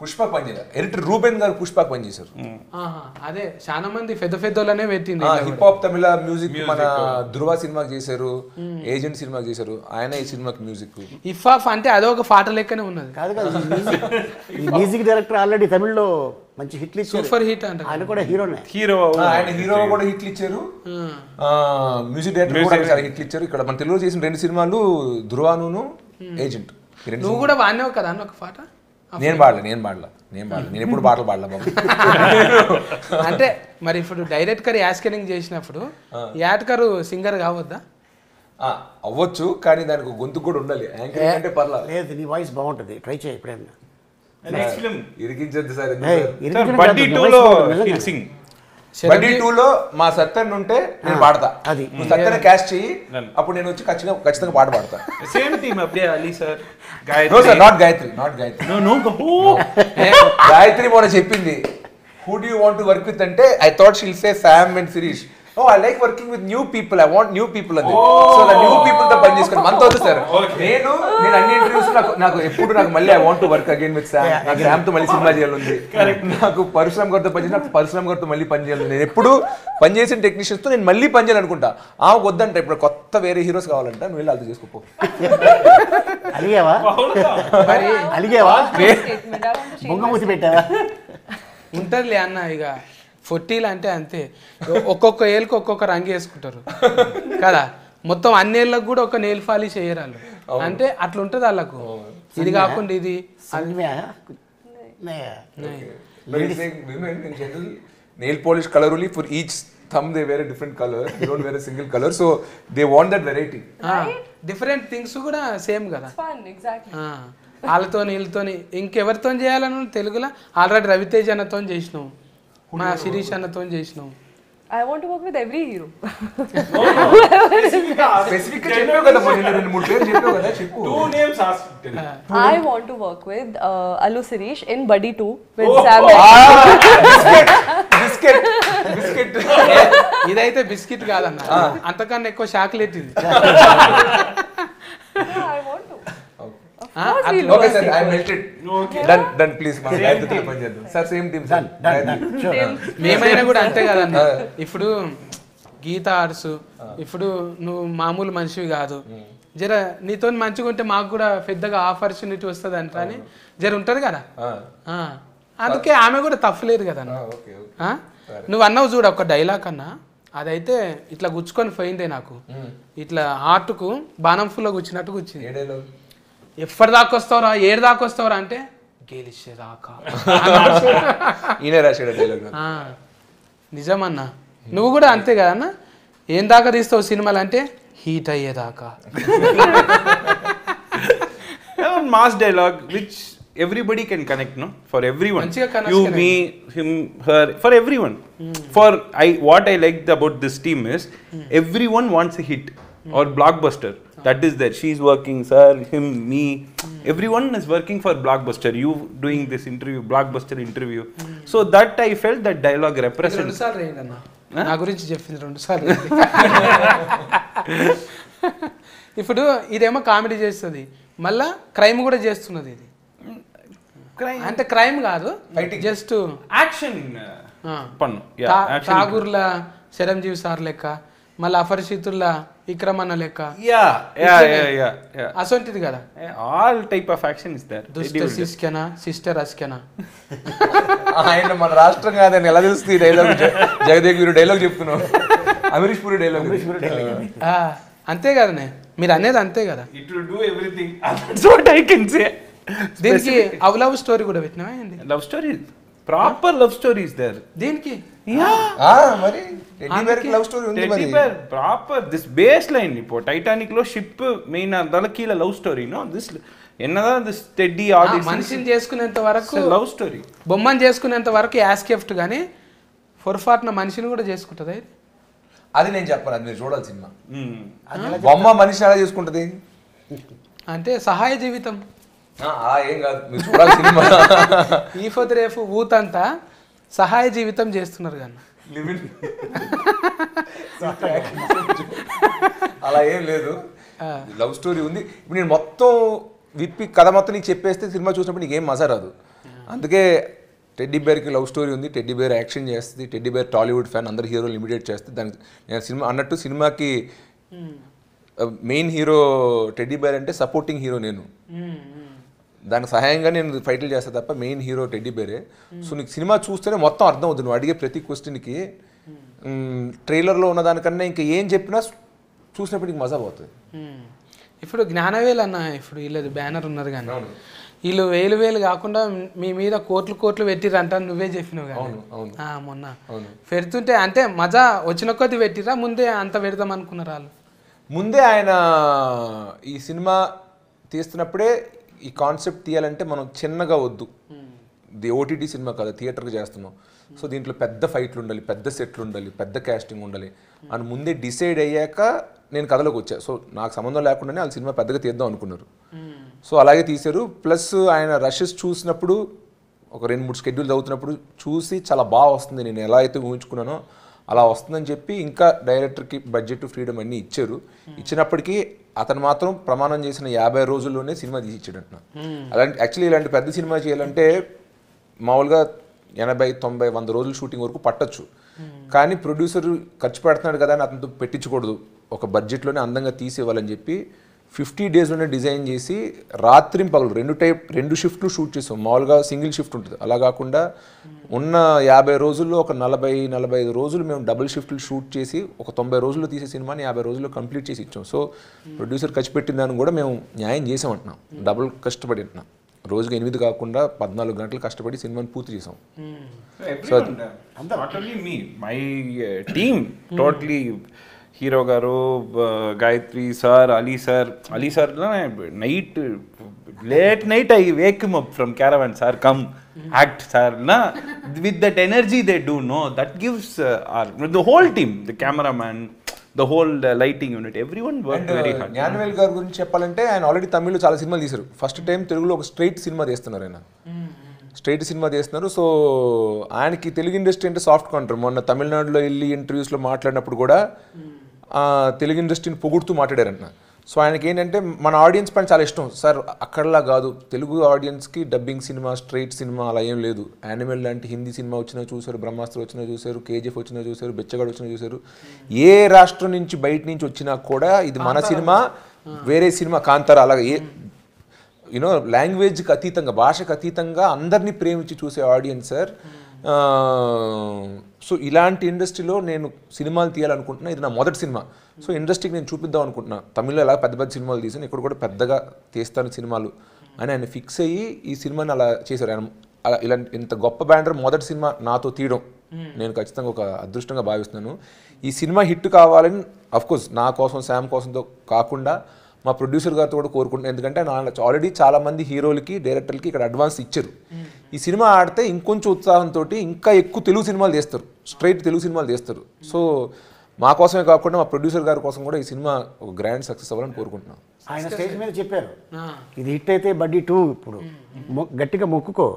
పుష్పక్ పని చేయాలి. ఎడిటర్ రూబెన్ గారు పుష్పక్ పని చేశారు. అదే చాలా మంది పెద్ద పెద్దోళ్ళనే పెట్టింది. హిప్ హాప్ తమిళ మ్యూజిక్ మన ధృవ సినిమాకి చేశారు, ఏజెంట్ సినిమాకి చేశారు, ఆయన ఈ సినిమాకి మ్యూజిక్. ఇఫాఫ్ అంటే అదొక పాట లెక్కనే ఉన్నది. కాదు కాదు, ఈ మ్యూజిక్ డైరెక్టర్ ఆల్రెడీ తమిళ్లో మంచి హిట్లు ఇచ్చారు, సూపర్ హిట్ అంటే ఆయన కూడా హీరోనే. ఆయన హీరో కూడా హిట్లు ఇచ్చారు, మ్యూజిక్ డైరెక్టర్ కూడా చాలా హిట్లు ఇచ్చారు. ఇక్కడ మన తెలుగులో చేసిన 2 సినిమాలు ధృవాను ఏజెంట్. నువ్వు కూడా వాడినావు కదా అన్న ఒక పాట? నేను పాడలే నేను ఎప్పుడు పాటలు పాడలే బాబు. అంటే మరి ఇప్పుడు డైరెక్టర్ యాస్కెనింగ్ చేసినప్పుడు యాడ్కర్ సింగర్ కావద్దా? అవ్వచ్చు, కానీ దానికి గొంతు కూడా ఉండాలి. యాంకరింగ్ అంటే పర్లేదు. లేదు, నీ వాయిస్ బాగుంటుంది, ట్రై చేయి ఎప్పుడైనా. నెక్స్ట్ ఫిల్మ్ ఇరికించద్దు సార్. బడ్డీ 2లో he'll sing. బడ్డీ 2లో మా సత్యన్ ఉంటే నేను పాడతా. అది నువ్వు సత్యన్ క్యాస్ట్ చెయ్యి, అప్పుడు నేను వచ్చి ఖచ్చితంగా పాట పాడతా. సేమ్ టీమ్ అప్పుడే Ali sir. No sir, not Gayatri. Gayatri మొన్న చెప్పింది who do you want to work with అంటే I thought she'll say Sam and Sirish. Oh, I like working with new people. I want new people and so the new people తో పని చేసుకొని మనతో వద్దు sir. నేను అన్ని ఇంటర్వ్యూస్ నాకు ఎప్పుడు మళ్ళీ I want to work again with Sam. నాకు శామ్ తో మళ్ళీ సినిమా చేయాలి. నాకు పరశురామ్ గారితో పని చేసి నాకు పరశురామ్ గారితో మళ్ళీ పని చేయాలి. నేను ఎప్పుడు పని చేసిన టెక్నీషియన్స్ తో నేను మళ్ళీ పని చేయాలనుకుంటా. వద్దంట, ఇప్పుడు కొత్త వేరే హీరోస్ కావాలంట, నువ్వు వెళ్ళి వాళ్ళతో చేసుకోపో. అలిగేవా బొంగమూతి పెట్టావా? ఉంటదిలే అన్న, ఇక 40 అంటే అంతే, ఒక్కొక్క ఏళ్ళకి ఒక్కొక్క రంగు వేసుకుంటారు కదా. మొత్తం అన్నేళ్ళకు కూడా ఒక నెయిల్ పాలిష్ చేయరు వాళ్ళు, అంటే అట్లా ఉంటుంది వాళ్ళకు. ఇది కాకుండా ఇది nail polish colour only for each thumb they wear a different color, they don't wear a single color, so they want that variety. Different things కూడా సేమ్ కదా. Fun, exactly. వాళ్ళతో వీళ్ళతోని ఇంకెవరితో చేయాలని తెలుగులో ఆల్రెడీ రవితేజ్ అన్నతో చేసినావు, మా శిరీష్ అన్నతో చేసినావు. I want to work with every hero. Specific గా చెప్పావు కదా, మొన్న 2-3 పేర్లు చెప్పావు కదా, చెప్పు. 2 names asked. I want to work with Alu Sirish in Buddy 2 with Sam. Biscuit ఇదైతే బిస్కెట్ కాదన్న, అంతకన్నా ఎక్కువ చాక్లెట్ ఇది. I want to. Okay sir, I melted. Done please. మా గాయత్రితో పని చేద్దాం సార్. Same team sir. మేమైనా కూడా అంతే కదన్న. ఇప్పుడు గీత ఆర్ట్స్, ఇప్పుడు నువ్వు మామూలు మనిషివి కాదు, జర నీతో మంచిగా ఉంటే మాకు కూడా పెద్దగా ఆపర్చునిటీ వస్తుంది అంట అని జర ఉంటుంది కదా. అందుకే ఆమె కూడా తప్పలేదు కదా. నువ్వు అన్నావు చూడ ఒక డైలాగ్ అన్నా, అదైతే ఇట్లా గుచ్చుకొని పోయిందే నాకు. ఇట్లా హార్ట్కు బాణం ఫుల్లో గుచ్చినట్టు గుచ్చింది. ఎప్పటి దాకా వస్తావురా, ఏడు దాకా వస్తావురా అంటే గెలిచేదాకా. ఈయన రాశాడు డైలాగ్. నిజమన్నా, నువ్వు కూడా అంతే కదన్నా. ఏం దాకా తీస్తావు సినిమాలు అంటే హీట్ అయ్యేదాకా. one mass dialogue which everybody can connect, no? For everyone. మంచిగా connect You, connect. me, him, her, for everyone. What I liked about this team is everyone wants a hit or blockbuster. That is there. She's working, sir, him, me. Everyone is working for blockbuster. You doing this interview, blockbuster interview. So that I felt that dialogue represents. 2 సార్లు రేయండి అన్న నా గురించి చెప్పింది 2 సార్లు ఇప్పుడు ఇదేమో comedy చేస్తుంది మళ్ళా క్రైమ్ కూడా చేస్తున్నది ఇది అంటే క్రైమ్ కాదు just Action. Pannu. Yeah, action. ఠాగూర్ల చిరంజీవి సార్ లెక్క మళ్ళీ అపరిచితుల విక్రమన్న లెక్క Yeah. అసొంటిది కదా All type of action is there. దుష్ట శిష్కెనా సిస్టర్ అస్కెనా ఆయన మన రాష్ట్రం కాదని ఎలా తెలుస్తుంది డైలాగ్ జగదేవ్ వీరు డైలాగ్ చెప్తున్నావు అమరీష్ పూరి డైలాగ్ అంతే కదనే మీరు అనేది అంతే కదా It will do everything. That's what I can say. దీనికి లవ్ స్టోరీ కూడా పెట్టినావా ఏంది Love story. Proper love story is there. దీనికి మరి టెడ్డీ బేర్ లవ్ స్టోరీ ఉంది మరి Teddy bear, proper. This baseline இப்போ டைட்டானிక్ లో షిప్ మెయిన్ దళకీల లవ్ స్టోరీ నో దిస్ ఎన్నదా దిస్ టెడ్డీ ఆడియన్స్ మనిషిని చేసుకునేంత వరకు లవ్ స్టోరీ బొమ్మని చేసుకునేంత వరకు యాస్కెఫ్ట్ కానీ పొరపాటున మనిషిని కూడా చేసుకుంటుంది అది నేను చెప్పను అది మీరు చూడాలి సినిమా బొమ్మ మనిషి ఎలా చేసుకుంటది అంటే సహాయ జీవితం ఏం కాదు మీరు చూడాలి సినిమా ఈ పొద్దు రేపు ఊతంతా సహాయ జీవితం చేస్తున్నారు కానీ అలా ఏం లేదు లవ్ స్టోరీ ఉంది ఇప్పుడు నేను మొత్తం విప్పి కథ మొత్తం నీకు చెప్పేస్తే సినిమా చూసినప్పుడు నీకేం మజా రాదు అందుకే టెడ్డీ బేర్కి లవ్ స్టోరీ ఉంది టెడ్డీ బేర్ యాక్షన్ చేస్తుంది టెడ్డీ బేర్ టాలీవుడ్ ఫ్యాన్ అందరు హీరోలు ఇమిడియేట్ చేస్తుంది దానికి నేను సినిమా అన్నట్టు సినిమాకి మెయిన్ హీరో టెడ్డీ బేర్ అంటే సపోర్టింగ్ హీరో నేను దానికి సహాయంగా నేను ఫైట్లు చేస్తాను తప్ప మెయిన్ హీరో టెడ్డీ బేరే సో నీకు సినిమా చూస్తేనే మొత్తం అర్థం అవుతుంది నువ్వు అడిగే ప్రతి క్వశ్చన్కి ట్రైలర్లో ఉన్న దానికన్నా ఇంకా ఏం చెప్పినా చూసినప్పుడు నీకు మజా పోతుంది ఇప్పుడు జ్ఞానవేలు అన్న ఇప్పుడు వీళ్ళది బ్యానర్ ఉన్నది కానీ వీళ్ళు వేలు కాకుండా మీ మీద కోట్లు పెట్టిరంట నువ్వే చెప్పినావు కానీ మొన్న పెడుతుంటే అంటే మజా వచ్చిన కొద్ది పెట్టిరా ముందే అంత పెడదాం అనుకున్నారు వాళ్ళు ముందే ఆయన ఈ సినిమా తీస్తున్నప్పుడే ఈ కాన్సెప్ట్ తీయాలంటే మనం చిన్నగా వద్దు ఇది ఓటీటీ సినిమా కాదు థియేటర్కి చేస్తున్నాం సో దీంట్లో పెద్ద ఫైట్లు ఉండాలి పెద్ద సెట్లు ఉండాలి పెద్ద క్యాస్టింగ్ ఉండాలి అని ముందే డిసైడ్ అయ్యాక నేను కథలోకి వచ్చా సో నాకు సంబంధం లేకుండానే వాళ్ళు సినిమా పెద్దగా తీద్దాం అనుకున్నారు సో అలాగే తీశారు ప్లస్ ఆయన రషెస్ చూసినప్పుడు ఒక 2-3 స్కెడ్యూల్ చదువుతున్నప్పుడు చూసి చాలా బాగా వస్తుంది నేను ఎలా అయితే ఊహించుకున్నానో అలా వస్తుందని చెప్పి ఇంకా డైరెక్టర్కి బడ్జెట్ ఫ్రీడమ్ అన్నీ ఇచ్చారు ఇచ్చినప్పటికీ అతను మాత్రం ప్రమాణం చేసిన 50 రోజుల్లోనే సినిమా తీసి ఇచ్చాడంట అలాంటి యాక్చువల్లీ ఇలాంటి పెద్ద సినిమా చేయాలంటే మామూలుగా 80-90-100 రోజులు షూటింగ్ వరకు పట్టొచ్చు కానీ ప్రొడ్యూసర్ ఖర్చు పెడుతున్నాడు కదా అని అతనితో పెట్టించకూడదు ఒక బడ్జెట్లోనే అందంగా తీసేవాళ్ళని చెప్పి 50 డేస్లోనే డిజైన్ చేసి రాత్రి పగలు 2 షిఫ్ట్లు షూట్ చేసాం మామూలుగా సింగిల్ షిఫ్ట్ ఉంటుంది అలా కాకుండా ఉన్న 50 రోజుల్లో ఒక 40-45 రోజులు మేము డబుల్ షిఫ్ట్లు షూట్ చేసి ఒక 90 రోజుల్లో తీసే సినిమాని 50 రోజుల్లో కంప్లీట్ చేసి ఇచ్చాం సో ప్రొడ్యూసర్ ఖర్చు పెట్టిన దాన్ని కూడా మేము న్యాయం చేసామంటున్నాం డబుల్ కష్టపడి అంటున్నాం రోజుకి 8 కాకుండా 14 గంటలు కష్టపడి సినిమాని పూర్తి చేసాం not only me my team totally hero గారు Gayatri sir Ali sir night late night I wake him up from caravan sir come act sir నా with that energy they do no that gives the whole team the cameraman the whole lighting unit everyone work very hard Gnanavel గారి గురించి చెప్పాలంటే ఆయన already తమిళ్లో చాలా సినిమాలు తీశారు first time తెలుగులో ఒక స్ట్రైట్ సినిమా తీస్తున్నారు ఆయన స్ట్రైట్ సినిమా తీస్తున్నారు సో ఆయనకి తెలుగు ఇండస్ట్రీ అంటే సాఫ్ట్ కౌంటర్ మొన్న తమిళనాడులో వెళ్ళి ఇంటర్వ్యూస్లో మాట్లాడినప్పుడు కూడా తెలుగు ఇండస్ట్రీని పొగుడుతూ మాట్లాడారంట సో ఆయనకి ఏంటంటే మన ఆడియన్స్ పైన చాలా ఇష్టం సార్ అక్కడలా కాదు తెలుగు ఆడియన్స్కి డబ్బింగ్ సినిమా స్ట్రైట్ సినిమా అలా ఏం లేదు యానిమల్ లాంటి హిందీ సినిమా వచ్చినా చూశారు బ్రహ్మాస్త్ర వచ్చినా చూశారు కేజీఎఫ్ వచ్చినా చూశారు బెచ్చగాడు వచ్చినా చూశారు ఏ రాష్ట్రం నుంచి బయట నుంచి వచ్చినా కూడా ఇది మన సినిమా వేరే సినిమా కాంతార అలాగే ఏ యూనో లాంగ్వేజ్కి అతీతంగా భాషకు అతీతంగా అందరినీ ప్రేమించి చూసే ఆడియన్స్ సార్ సో ఇలాంటి ఇండస్ట్రీలో నేను సినిమాలు తీయాలనుకుంటున్నా ఇది నా మొదటి సినిమా సో ఇండస్ట్రీకి నేను చూపిద్దాం అనుకుంటున్నా తమిళ్లో ఎలా పెద్ద పెద్ద సినిమాలు తీసాను ఇక్కడ కూడా పెద్దగా తీస్తాను సినిమాలు అని ఆయన ఫిక్స్ అయ్యి ఈ సినిమాని అలా చేశారు ఆయన అలా ఇలాంటి ఇంత గొప్ప బ్యానర్ మొదటి సినిమా నాతో తీయడం నేను ఖచ్చితంగా ఒక అదృష్టంగా భావిస్తున్నాను ఈ సినిమా హిట్ కావాలని అఫ్కోర్స్ నా కోసం శామ్ కోసంతో కాకుండా మా ప్రొడ్యూసర్ గారితో కూడా కోరుకుంటున్నాను. ఎందుకంటే ఆల్రెడీ చాలా మంది హీరోలకి డైరెక్టర్లకి ఇక్కడ అడ్వాన్స్ ఇచ్చారు. ఈ సినిమా ఆడితే ఇంకొంచెం ఉత్సాహంతో ఇంకా ఎక్కువ తెలుగు సినిమాలు తీస్తారు, స్ట్రైట్ తెలుగు సినిమాలు తీస్తారు. సో మా కోసమే కాకుండా మా ప్రొడ్యూసర్ గారి కోసం కూడా ఈ సినిమా ఒక గ్రాండ్ సక్సెస్ అవ్వాలని కోరుకుంటున్నాం. ఆయన స్టేజ్ మీద చెప్పారు ఇది హిట్ అయితే బడ్డీ 2 ఇప్పుడు గట్టిగా మొక్కుకో.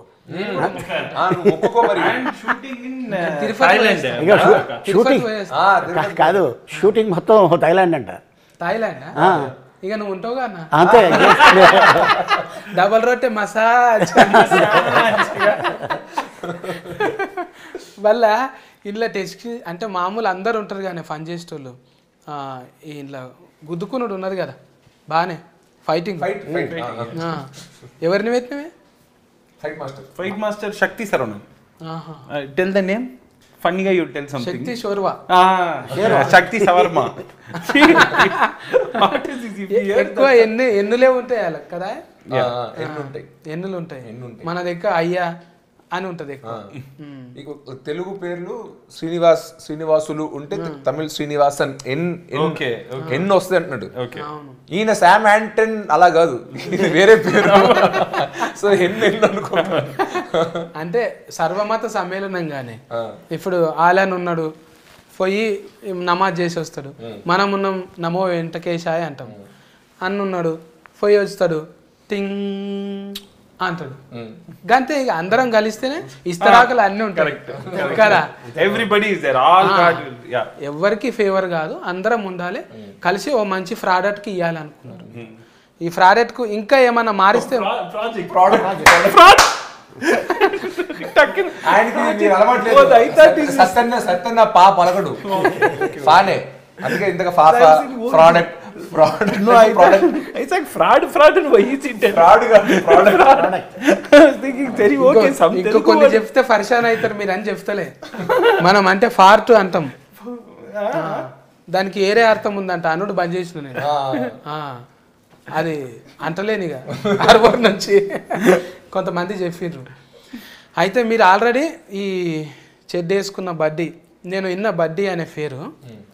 కాదు షూటింగ్ మొత్తం థాయిలాండ్ అంట. థాయిలాండ్ ఇక నువ్వు ఉంటావుగా అన్న, అంతే. డబల్ రొట్టె మసాజ్ వల్ల ఇంట్లో టెస్ట్ అంటే మామూలు అందరు ఉంటారు కానీ ఫన్ చేసేటోళ్ళు ఇంట్లో గుద్దుకున్నాడు ఉన్నది కదా బాగానే ఫైటింగ్. ఎవరిని పెట్టినవే? Fight master Shakti Saravanan. Tell the name ఫన్నీగా యూ టెల్ సంథింగ్. శక్తి షోర్వా, శక్తి సవర్మ. ఎక్కువ ఎన్నులే ఉంటాయి అలా కదా, ఎన్నులు ఉంటాయి. మన దగ్గర అయ్యా అని ఉంటది ఎక్కువ. తెలుగు పేర్లు శ్రీనివాసులు ఉంటే తమిళ శ్రీనివాసన్ ఎన్ వస్తుంది అంటున్నాడు. ఈయన శామ్ యాంటన్ అలా కాదు, వేరే పేరు. సో ఎన్ని అనుకో అంటే సర్వమత సమ్మేళనంగానే ఇప్పుడు ఆలన్ ఉన్నాడు, పోయి నమాజ్ చేసి వస్తాడు. మనం ఉన్నాం నమో వెంకటేశాయ అంటాం. అన్నున్నాడు పోయి వస్తాడు టింగ్ అంటాడు. గంతే ఇక అందరం కలిస్తేనే ఇస్తరాకులు అన్నీ ఉంటాయి కదా. Everybody is there, all god. ఎవరికి ఫేవర్ కాదు, అందరం ఉండాలి కలిసి ఓ మంచి ఫ్రాడక్ట్కి ఇవ్వాలి అనుకున్నారు. ఈ ఫ్రాడక్ట్కు ఇంకా ఏమన్నా మారిస్తే సత్యన్న పా పలకడు పానే, అందుకే ఇంతగా product No, it's like fraud and why is it fraud? Thinking very okay something. ఇంకో కొన్ని చెప్తే పరిశాన్ అవుతారు మీరు అని చెప్తలే. మనం అంటే ఫార్ట్ అంటాం, దానికి ఏరే అర్థం ఉందంట. అనుడు బంద్ చేసిన నేను అది అంటలేనిగా హార్బర్ నుంచి కొంతమంది చెప్పిర్రు. అయితే మీరు ఆల్రెడీ ఈ చెడ్డ వేసుకున్న బడ్డీ, నేను విన్న బడ్డీ అనే పేరు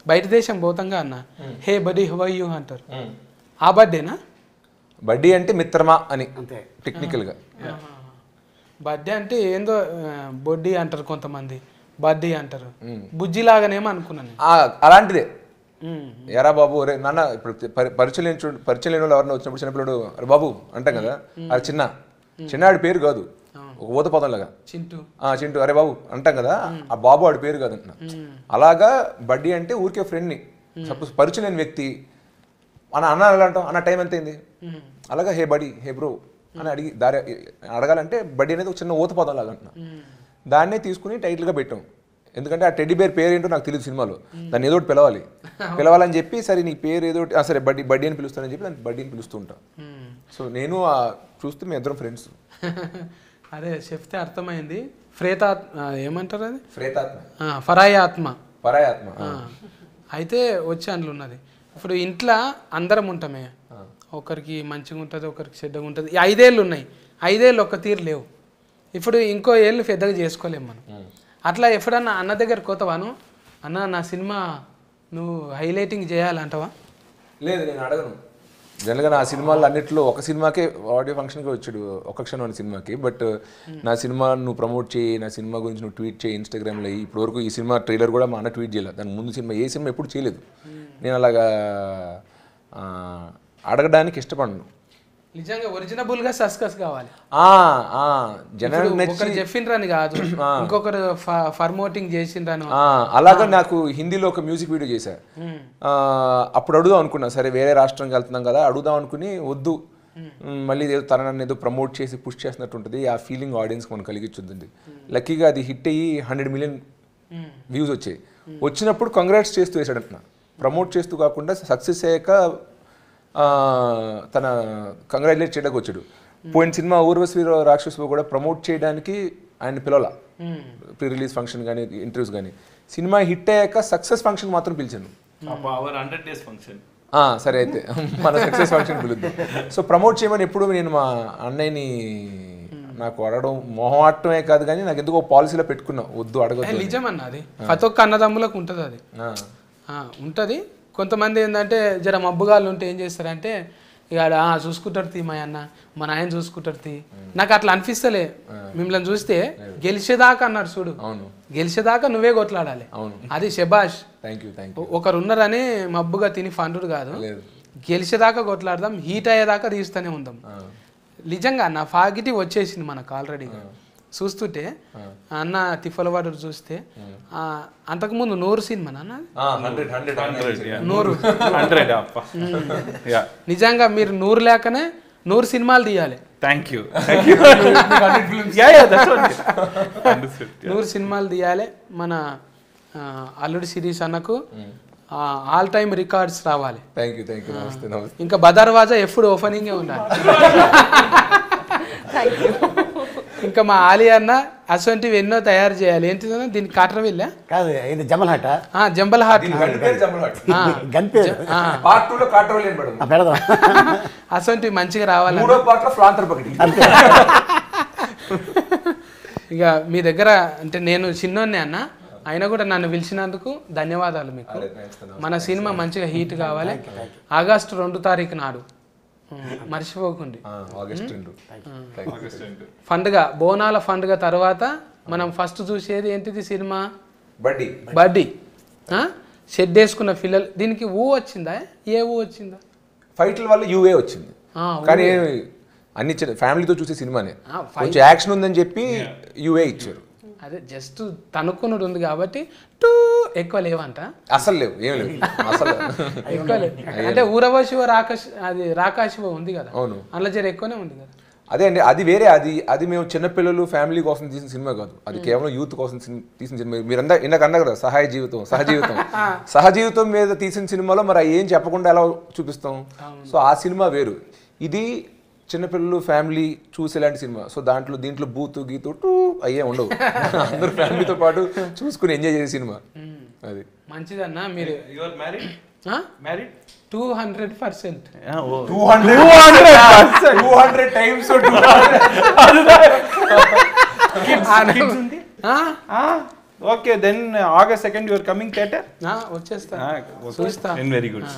బయట దేశం పోతంగా అన్న హే బడ్డీ హౌ ఆర్ యు అంటారు. ఆ బడ్డేనా? బడ్డీ అంటే మిత్రమా అని టెక్నికల్ గా. బడ్డీ అంటే ఏందో బొడ్డీ అంటారు కొంతమంది, బడ్డీ అంటారు. బుజ్జి లాగానేమో అనుకున్నాను. అలాంటిదే. ఎరా బాబు రే నాన్న, ఇప్పుడు పరిచయం లేని వాళ్ళు ఎవరైనా వచ్చినప్పుడు చిన్నపిల్లడు అరే బాబు అంటాం కదా, అది చిన్నాడి పేరు కాదు, ఒక ఊత పదం లాగా చింటూ అరే బాబు అంటాం కదా, ఆ బాబు ఆడి పేరు కాదు అంటున్నా. అలాగా బడ్డీ అంటే ఊరికే ఫ్రెండ్ని, సపోజ్ పరిచయం లేని వ్యక్తి అన్న ఎలా అంటాం, అన్న టైం ఎంత అయింది, అలాగా హే బడీ హే బ్రో అని అడగాలంటే బడ్డీ అనేది ఒక చిన్న ఊత పదం లాగా అంటున్నా. దాన్నే తీసుకుని టైటిల్గా పెట్టాం. ఎందుకంటే ఆ టెడ్డీ బేర్ పేరు ఏంటో నాకు తెలియదు సినిమాలో, దాన్ని ఏదో ఒకటి పిలవాలని చెప్పి సరే నీ పేరు ఏదో సరే బడ్డీ అని పిలుస్తానని చెప్పి దాన్ని బడ్డీ అని పిలుస్తూ ఉంటాను. సో నేను చూస్తే మేము ఇద్దరం ఫ్రెండ్స్. అదే చెప్తే అర్థమైంది. ఏమంటారు అది, ఫరాయాత్మ. అయితే వచ్చి అందులో ఉన్నది. ఇప్పుడు ఇంట్లో అందరం ఉంటామే, ఒకరికి మంచిగా ఉంటుంది ఒకరికి చెడ్డగా ఉంటుంది. 5 ఏళ్ళు ఉన్నాయి, 5 ఏళ్ళు ఒక్క తీరు లేవు. ఇప్పుడు ఇంకో ఏళ్ళు పెద్దగా చేసుకోలేము మనం. అట్లా ఎప్పుడన్నా అన్న దగ్గర కోతవాను, అన్న నా సినిమా నువ్వు హైలైటింగ్ చేయాలంటావా? లేదు, నేను అడగను. జనరల్గా నా సినిమాలు అన్నింటిలో ఒక సినిమాకే ఆడియో ఫంక్షన్కి వచ్చాడు, ఒక క్షణం అనే సినిమాకి. బట్ నా సినిమా నువ్వు ప్రమోట్ చేయి, నా సినిమా గురించి నువ్వు ట్వీట్ చేయి ఇన్స్టాగ్రామ్లో. ఇప్పటివరకు ఈ సినిమా ట్రైలర్ కూడా మా అన్న ట్వీట్ చేయలేదు, దాని ముందు సినిమా ఏ సినిమా ఎప్పుడు చేయలేదు. నేను అలాగా అడగడానికి ఇష్టపడను. నిజంగా ఒరిజినబుల్గా సస్కస్ కావాలి. జనాలు చెప్పిండ్రని కాదు, ఇంకొకరు ఫర్మోటింగ్ చేసిండ్రను. అలాగా నాకు హిందీలో ఒక మ్యూజిక్ వీడియో చేశా. అప్పుడు అడుగుదాం అనుకున్నా, సరే వేరే రాష్ట్రంకి వెళ్తున్నాం కదా అడుగుదాం అనుకుని, వద్దు మళ్ళీ ఏదో తనని ఏదో ప్రమోట్ చేసి పుష్ చేసినట్టు ఉంటుంది, ఆ ఫీలింగ్ ఆడియన్స్కి మనం కలిగించుంది. లక్కీగా అది హిట్ అయ్యి 100 మిలియన్ వ్యూస్ వచ్చాయి. వచ్చినప్పుడు కంగ్రాట్స్ చేస్తూ వేసాడంటున్నా, ప్రమోట్ చేస్తూ కాకుండా సక్సెస్ అయ్యాక తన కంగ్రాచులేట్ చేయడానికి వచ్చాడు. పోయిన సినిమా ఊర్వశి రాక్షసు కూడా ప్రమోట్ చేయడానికి ఆయన పిలవాల, ప్రీ రిలీజ్ ఫంక్షన్ కానీ ఇంటర్వ్యూస్ కానీ. సినిమా హిట్ అయ్యాక సక్సెస్ ఫంక్షన్ మాత్రం పిలిచాను. సరే అయితే మన సక్సెస్ ఫంక్షన్ పిలుద్దాం. సో ప్రమోట్ చేయమని ఎప్పుడు నేను మా అన్నయ్యని నాకు అడగడం మొహమాటమే కాదు కానీ నాకు ఎందుకో పాలసీలో పెట్టుకున్నా, వద్దు అడగదు. నిజమన్నా, అది ప్రతి ఒక్క అన్నదమ్ములకు ఉంటుంది, అది ఉంటుంది. కొంతమంది ఏంటంటే జర మబ్బుగాళ్ళు ఉంటే ఏం చేస్తారంటే ఇక చూసుకుంటాడు తీ మా అన్న మా నాయన చూసుకుంటాడు తీ నాకు అట్లా అనిపిస్తలే మిమ్మల్ని చూస్తే గెలిచేదాకా అన్నాడు చూడు గెలిచేదాకా నువ్వే కొట్లాడాలి అది శబాష్ ఒకరు ఉన్నారని మబ్బుగా తిని ఫండుడు కాదు గెలిచేదాకా కొట్లాడదాం హీట్ అయ్యేదాకా తీస్తూనే ఉందాం నిజంగా నా పాజిటివ్ వచ్చేసింది మనకు ఆల్రెడీగా చూస్తుంటే అన్న తిఫలవాడు చూస్తే అంతకుముందు 100 సినిమా నాన్న 100 నిజంగా మీరు 100 లేకనే 100 సినిమాలు తీయాలి థ్యాంక్ యూ 100 సినిమాలు తీయాలి మన అల్లుడి సిరీస్ అన్నకు ఆల్ టైమ్ రికార్డ్స్ రావాలి ఇంకా బదర్వాజా ఎప్పుడు ఓపెనింగే ఉండాలి ఇంకా మా ఆలి అన్న అసొంటివి ఎన్నో తయారు చేయాలి ఏంటి దీనికి కాటరవిల్లా కాదు ఇది జంబల్ హాట్ జంబల్ హాట్ పెడదాం అసొంటివి మంచిగా రావాలి ఇక మీ దగ్గర అంటే నేను చిన్నోన్నే అన్న అయినా కూడా నన్ను పిలిచినందుకు ధన్యవాదాలు మీకు మన సినిమా మంచిగా హీట్ కావాలి ఆగస్టు 2 తారీఖు నాడు మర్చిపోకండి పండుగ బోనాల పండుగ తర్వాత మనం ఫస్ట్ చూసేది ఏంటిది సినిమా బడ్డీ షెడ్ వేసుకున్న పిల్లలు దీనికి వచ్చిందా వచ్చిందా ఫైట్ల వల్ల యూఏ వచ్చింది కానీ అన్ని ఫ్యామిలీతో చూసే సినిమానే కొంచెం యాక్షన్ ఉందని చెప్పి యూఏ ఇచ్చారు అదే జస్ట్ తనుక్కున్నది ఉంది కాబట్టి ఎక్కువ లేవంట అసలు లేవు ఏం లేవు అసలు ఎక్కువ లేవు అంటే ఊరవశివ రాకాశివ ఉంది కదా అవును అందులో జర ఎక్కువనే ఉంది కదా అదే అండి అది వేరే అది మేము చిన్నపిల్లలు ఫ్యామిలీ కోసం తీసిన సినిమా కాదు అది కేవలం యూత్ కోసం తీసిన సినిమా మీరంతా ఇందాక అన్నారు కదా సహజీవితం మీద తీసిన సినిమాలో మరి ఏం చెప్పకుండా ఎలా చూపిస్తాం సో ఆ సినిమా వేరు ఇది చిన్నపిల్లలు ఫ్యామిలీ చూసేలాంటి సినిమా సో దీంట్లో బూతు గీతు అయ్యే ఉండవు అందరూ ఫ్యామిలీతో పాటు చూసుకుని ఎంజాయ్ చేసే సినిమా అది మంచిదన్నా మీరు 200% okay then August 2nd you are coming theater వచ్చేస్తా చూస్తా very good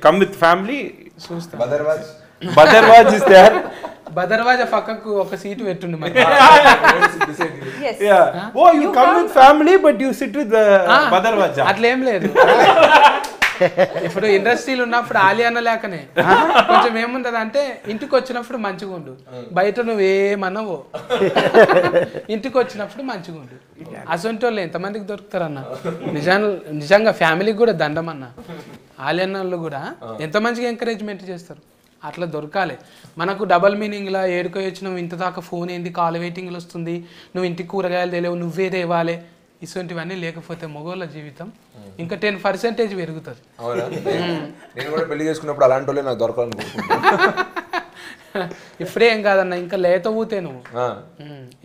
come with family చూస్తా బదర్వాజ్ ఇస్ దేర్ బదర్వాజ పక్కకు ఒక సీటు పెట్టుండి మరి oh you come with family but you sit with బదర్వాజ్ అట్లా ఏం లేదు ఇప్పుడు ఇండస్ట్రీలు ఉన్నప్పుడు ఆలియాన లేకనే కొంచెం ఏముంటది అంటే ఇంటికి వచ్చినప్పుడు మంచిగా ఉండు బయట నువ్వేమన్నావో ఇంటికి వచ్చినప్పుడు మంచిగా ఉండు అసొంటి వాళ్ళు ఎంతమందికి దొరుకుతారన్న నిజంగా ఫ్యామిలీకి కూడా దండం అన్న ఆలియాన వాళ్ళు కూడా ఎంత మంచిగా ఎంకరేజ్మెంట్ చేస్తారు అట్లా దొరకాలి మనకు డబల్ మీనింగ్లా ఏడుకో వచ్చినావు ఇంత దాకా ఫోన్ ఏంది కాల్ వెయిటింగ్లు వస్తుంది నువ్వు ఇంటికి కూరగాయలు తెలియవు నువ్వే తేవాలి ఇటువంటివన్నీ లేకపోతే మగవాళ్ళ జీవితం ఇంకా 10% పెరుగుతుంది నేను కూడా పెళ్లి చేసుకున్నప్పుడు అలాంటి వాళ్ళే నాకు దొరకాలని ఇప్పుడే ఏం కాదన్న ఇంకా లేత ఊతే నువ్వు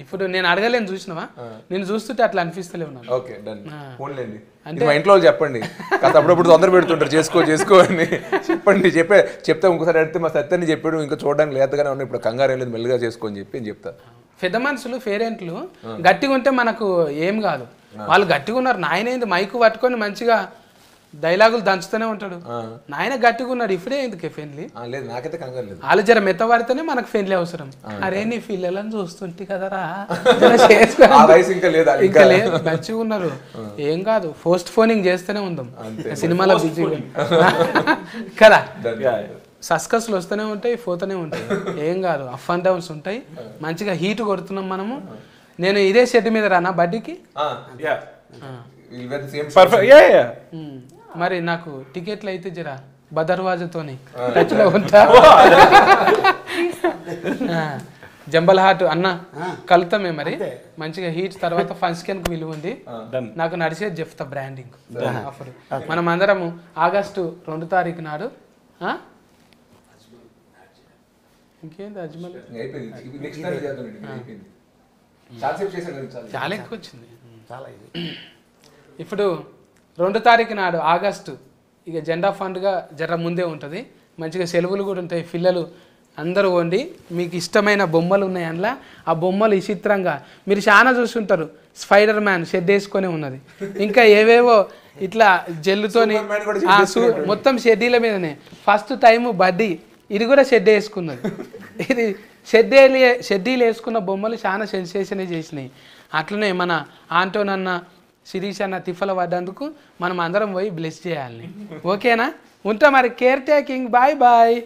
ఇప్పుడు నేను అడగలేను చూసినావా నేను చూస్తుంటే అట్లా అనిపిస్తలేవు నాకు ఓకే డన్ ఫోన్లేండి అంటే మా ఇంట్లో చెప్పండి కాస్త అప్పుడప్పుడు తొందర పెడుతుంటారు చేసుకో అని చెప్పండి చెప్తే ఇంకోసారి అడిగితే మా సత్యాన్ని చెప్పాడు ఇంకా చూడడానికి లేతగానే ఉన్నాయి ఇప్పుడు కంగారు ఏం లేదు మెల్లిగా చేసుకోని చెప్పి అని చెప్తా పెద్ద మనుషులు పేరెంట్లు గట్టిగా ఉంటే మనకు ఏం కాదు వాళ్ళు గట్టిగా ఉన్నారు నాయన మైకు పట్టుకొని మంచిగా డైలాగులు దంచుతూనే ఉంటాడు నాయన గట్టిగా ఉన్నాడు ఇప్పుడే ఎందుకు ఫ్రెండ్లీ వాళ్ళు జర మెత్త పడితేనే మనకు ఫ్రెండ్లీ అవసరం అరే నీ పిల్లలని చూస్తుంటే కదరా ఇంకా లేదు మంచిగా ఉన్నారు ఏం కాదు పోస్ట్ ఫోనింగ్ చేస్తూనే ఉందాం సినిమాలో బిజీగా కదా సస్కస్లు వస్తూనే ఉంటాయి పోతూనే ఉంటాయి ఏం కాదు అప్ అండ్ డౌన్స్ ఉంటాయి మంచిగా హీట్ కొడుతున్నాం మనము నేను ఇదే షెడ్ మీద రానా బడ్డీకి మరి నాకు టికెట్లు అయితే జరా బదర్వాజతోని టచ్లో ఉంటా జంబల్ హాట్ అన్న కలుతామే మరి మంచిగా హీట్ తర్వాత ఫంక్షన్ కి విలువ ఉంది నాకు నడిచేది చెప్తా బ్రాండింగ్ ఆఫర్ మనం అందరము ఆగస్టు 2 తారీఖు నాడు ఇంకేంది అజ్మల్ చాలా ఎక్కువ వచ్చింది ఇప్పుడు 2 తారీఖు నాడు ఆగస్టు ఇక జెండా ఫండ్గా జర ముందే ఉంటుంది మంచిగా సెలవులు కూడా ఉంటాయి పిల్లలు అందరూ వండి మీకు ఇష్టమైన బొమ్మలు ఉన్నాయి అందులో ఆ బొమ్మలు విచిత్రంగా మీరు చాలా చూస్తుంటారు స్పైడర్ మ్యాన్ షెడ్ వేసుకొని ఉన్నది ఇంకా ఏవేవో ఇట్లా జెల్లుతోని మొత్తం షెడ్యూల మీదనే ఫస్ట్ టైం బడ్డీ ఇది కూడా షెడ్ వేసుకున్నది. ఇది షెడ్డీలు వేసుకున్న బొమ్మలు చాలా సెన్సేషన్ చేసినాయి. అట్లనే మన ఆంటోన్ అన్న శిరీష్ అన్న తిఫల పడ్డందుకు మనం అందరం పోయి బ్లెస్ చేయాలి. ఓకేనా? ఉంటా మరి. Care taking. Bye bye.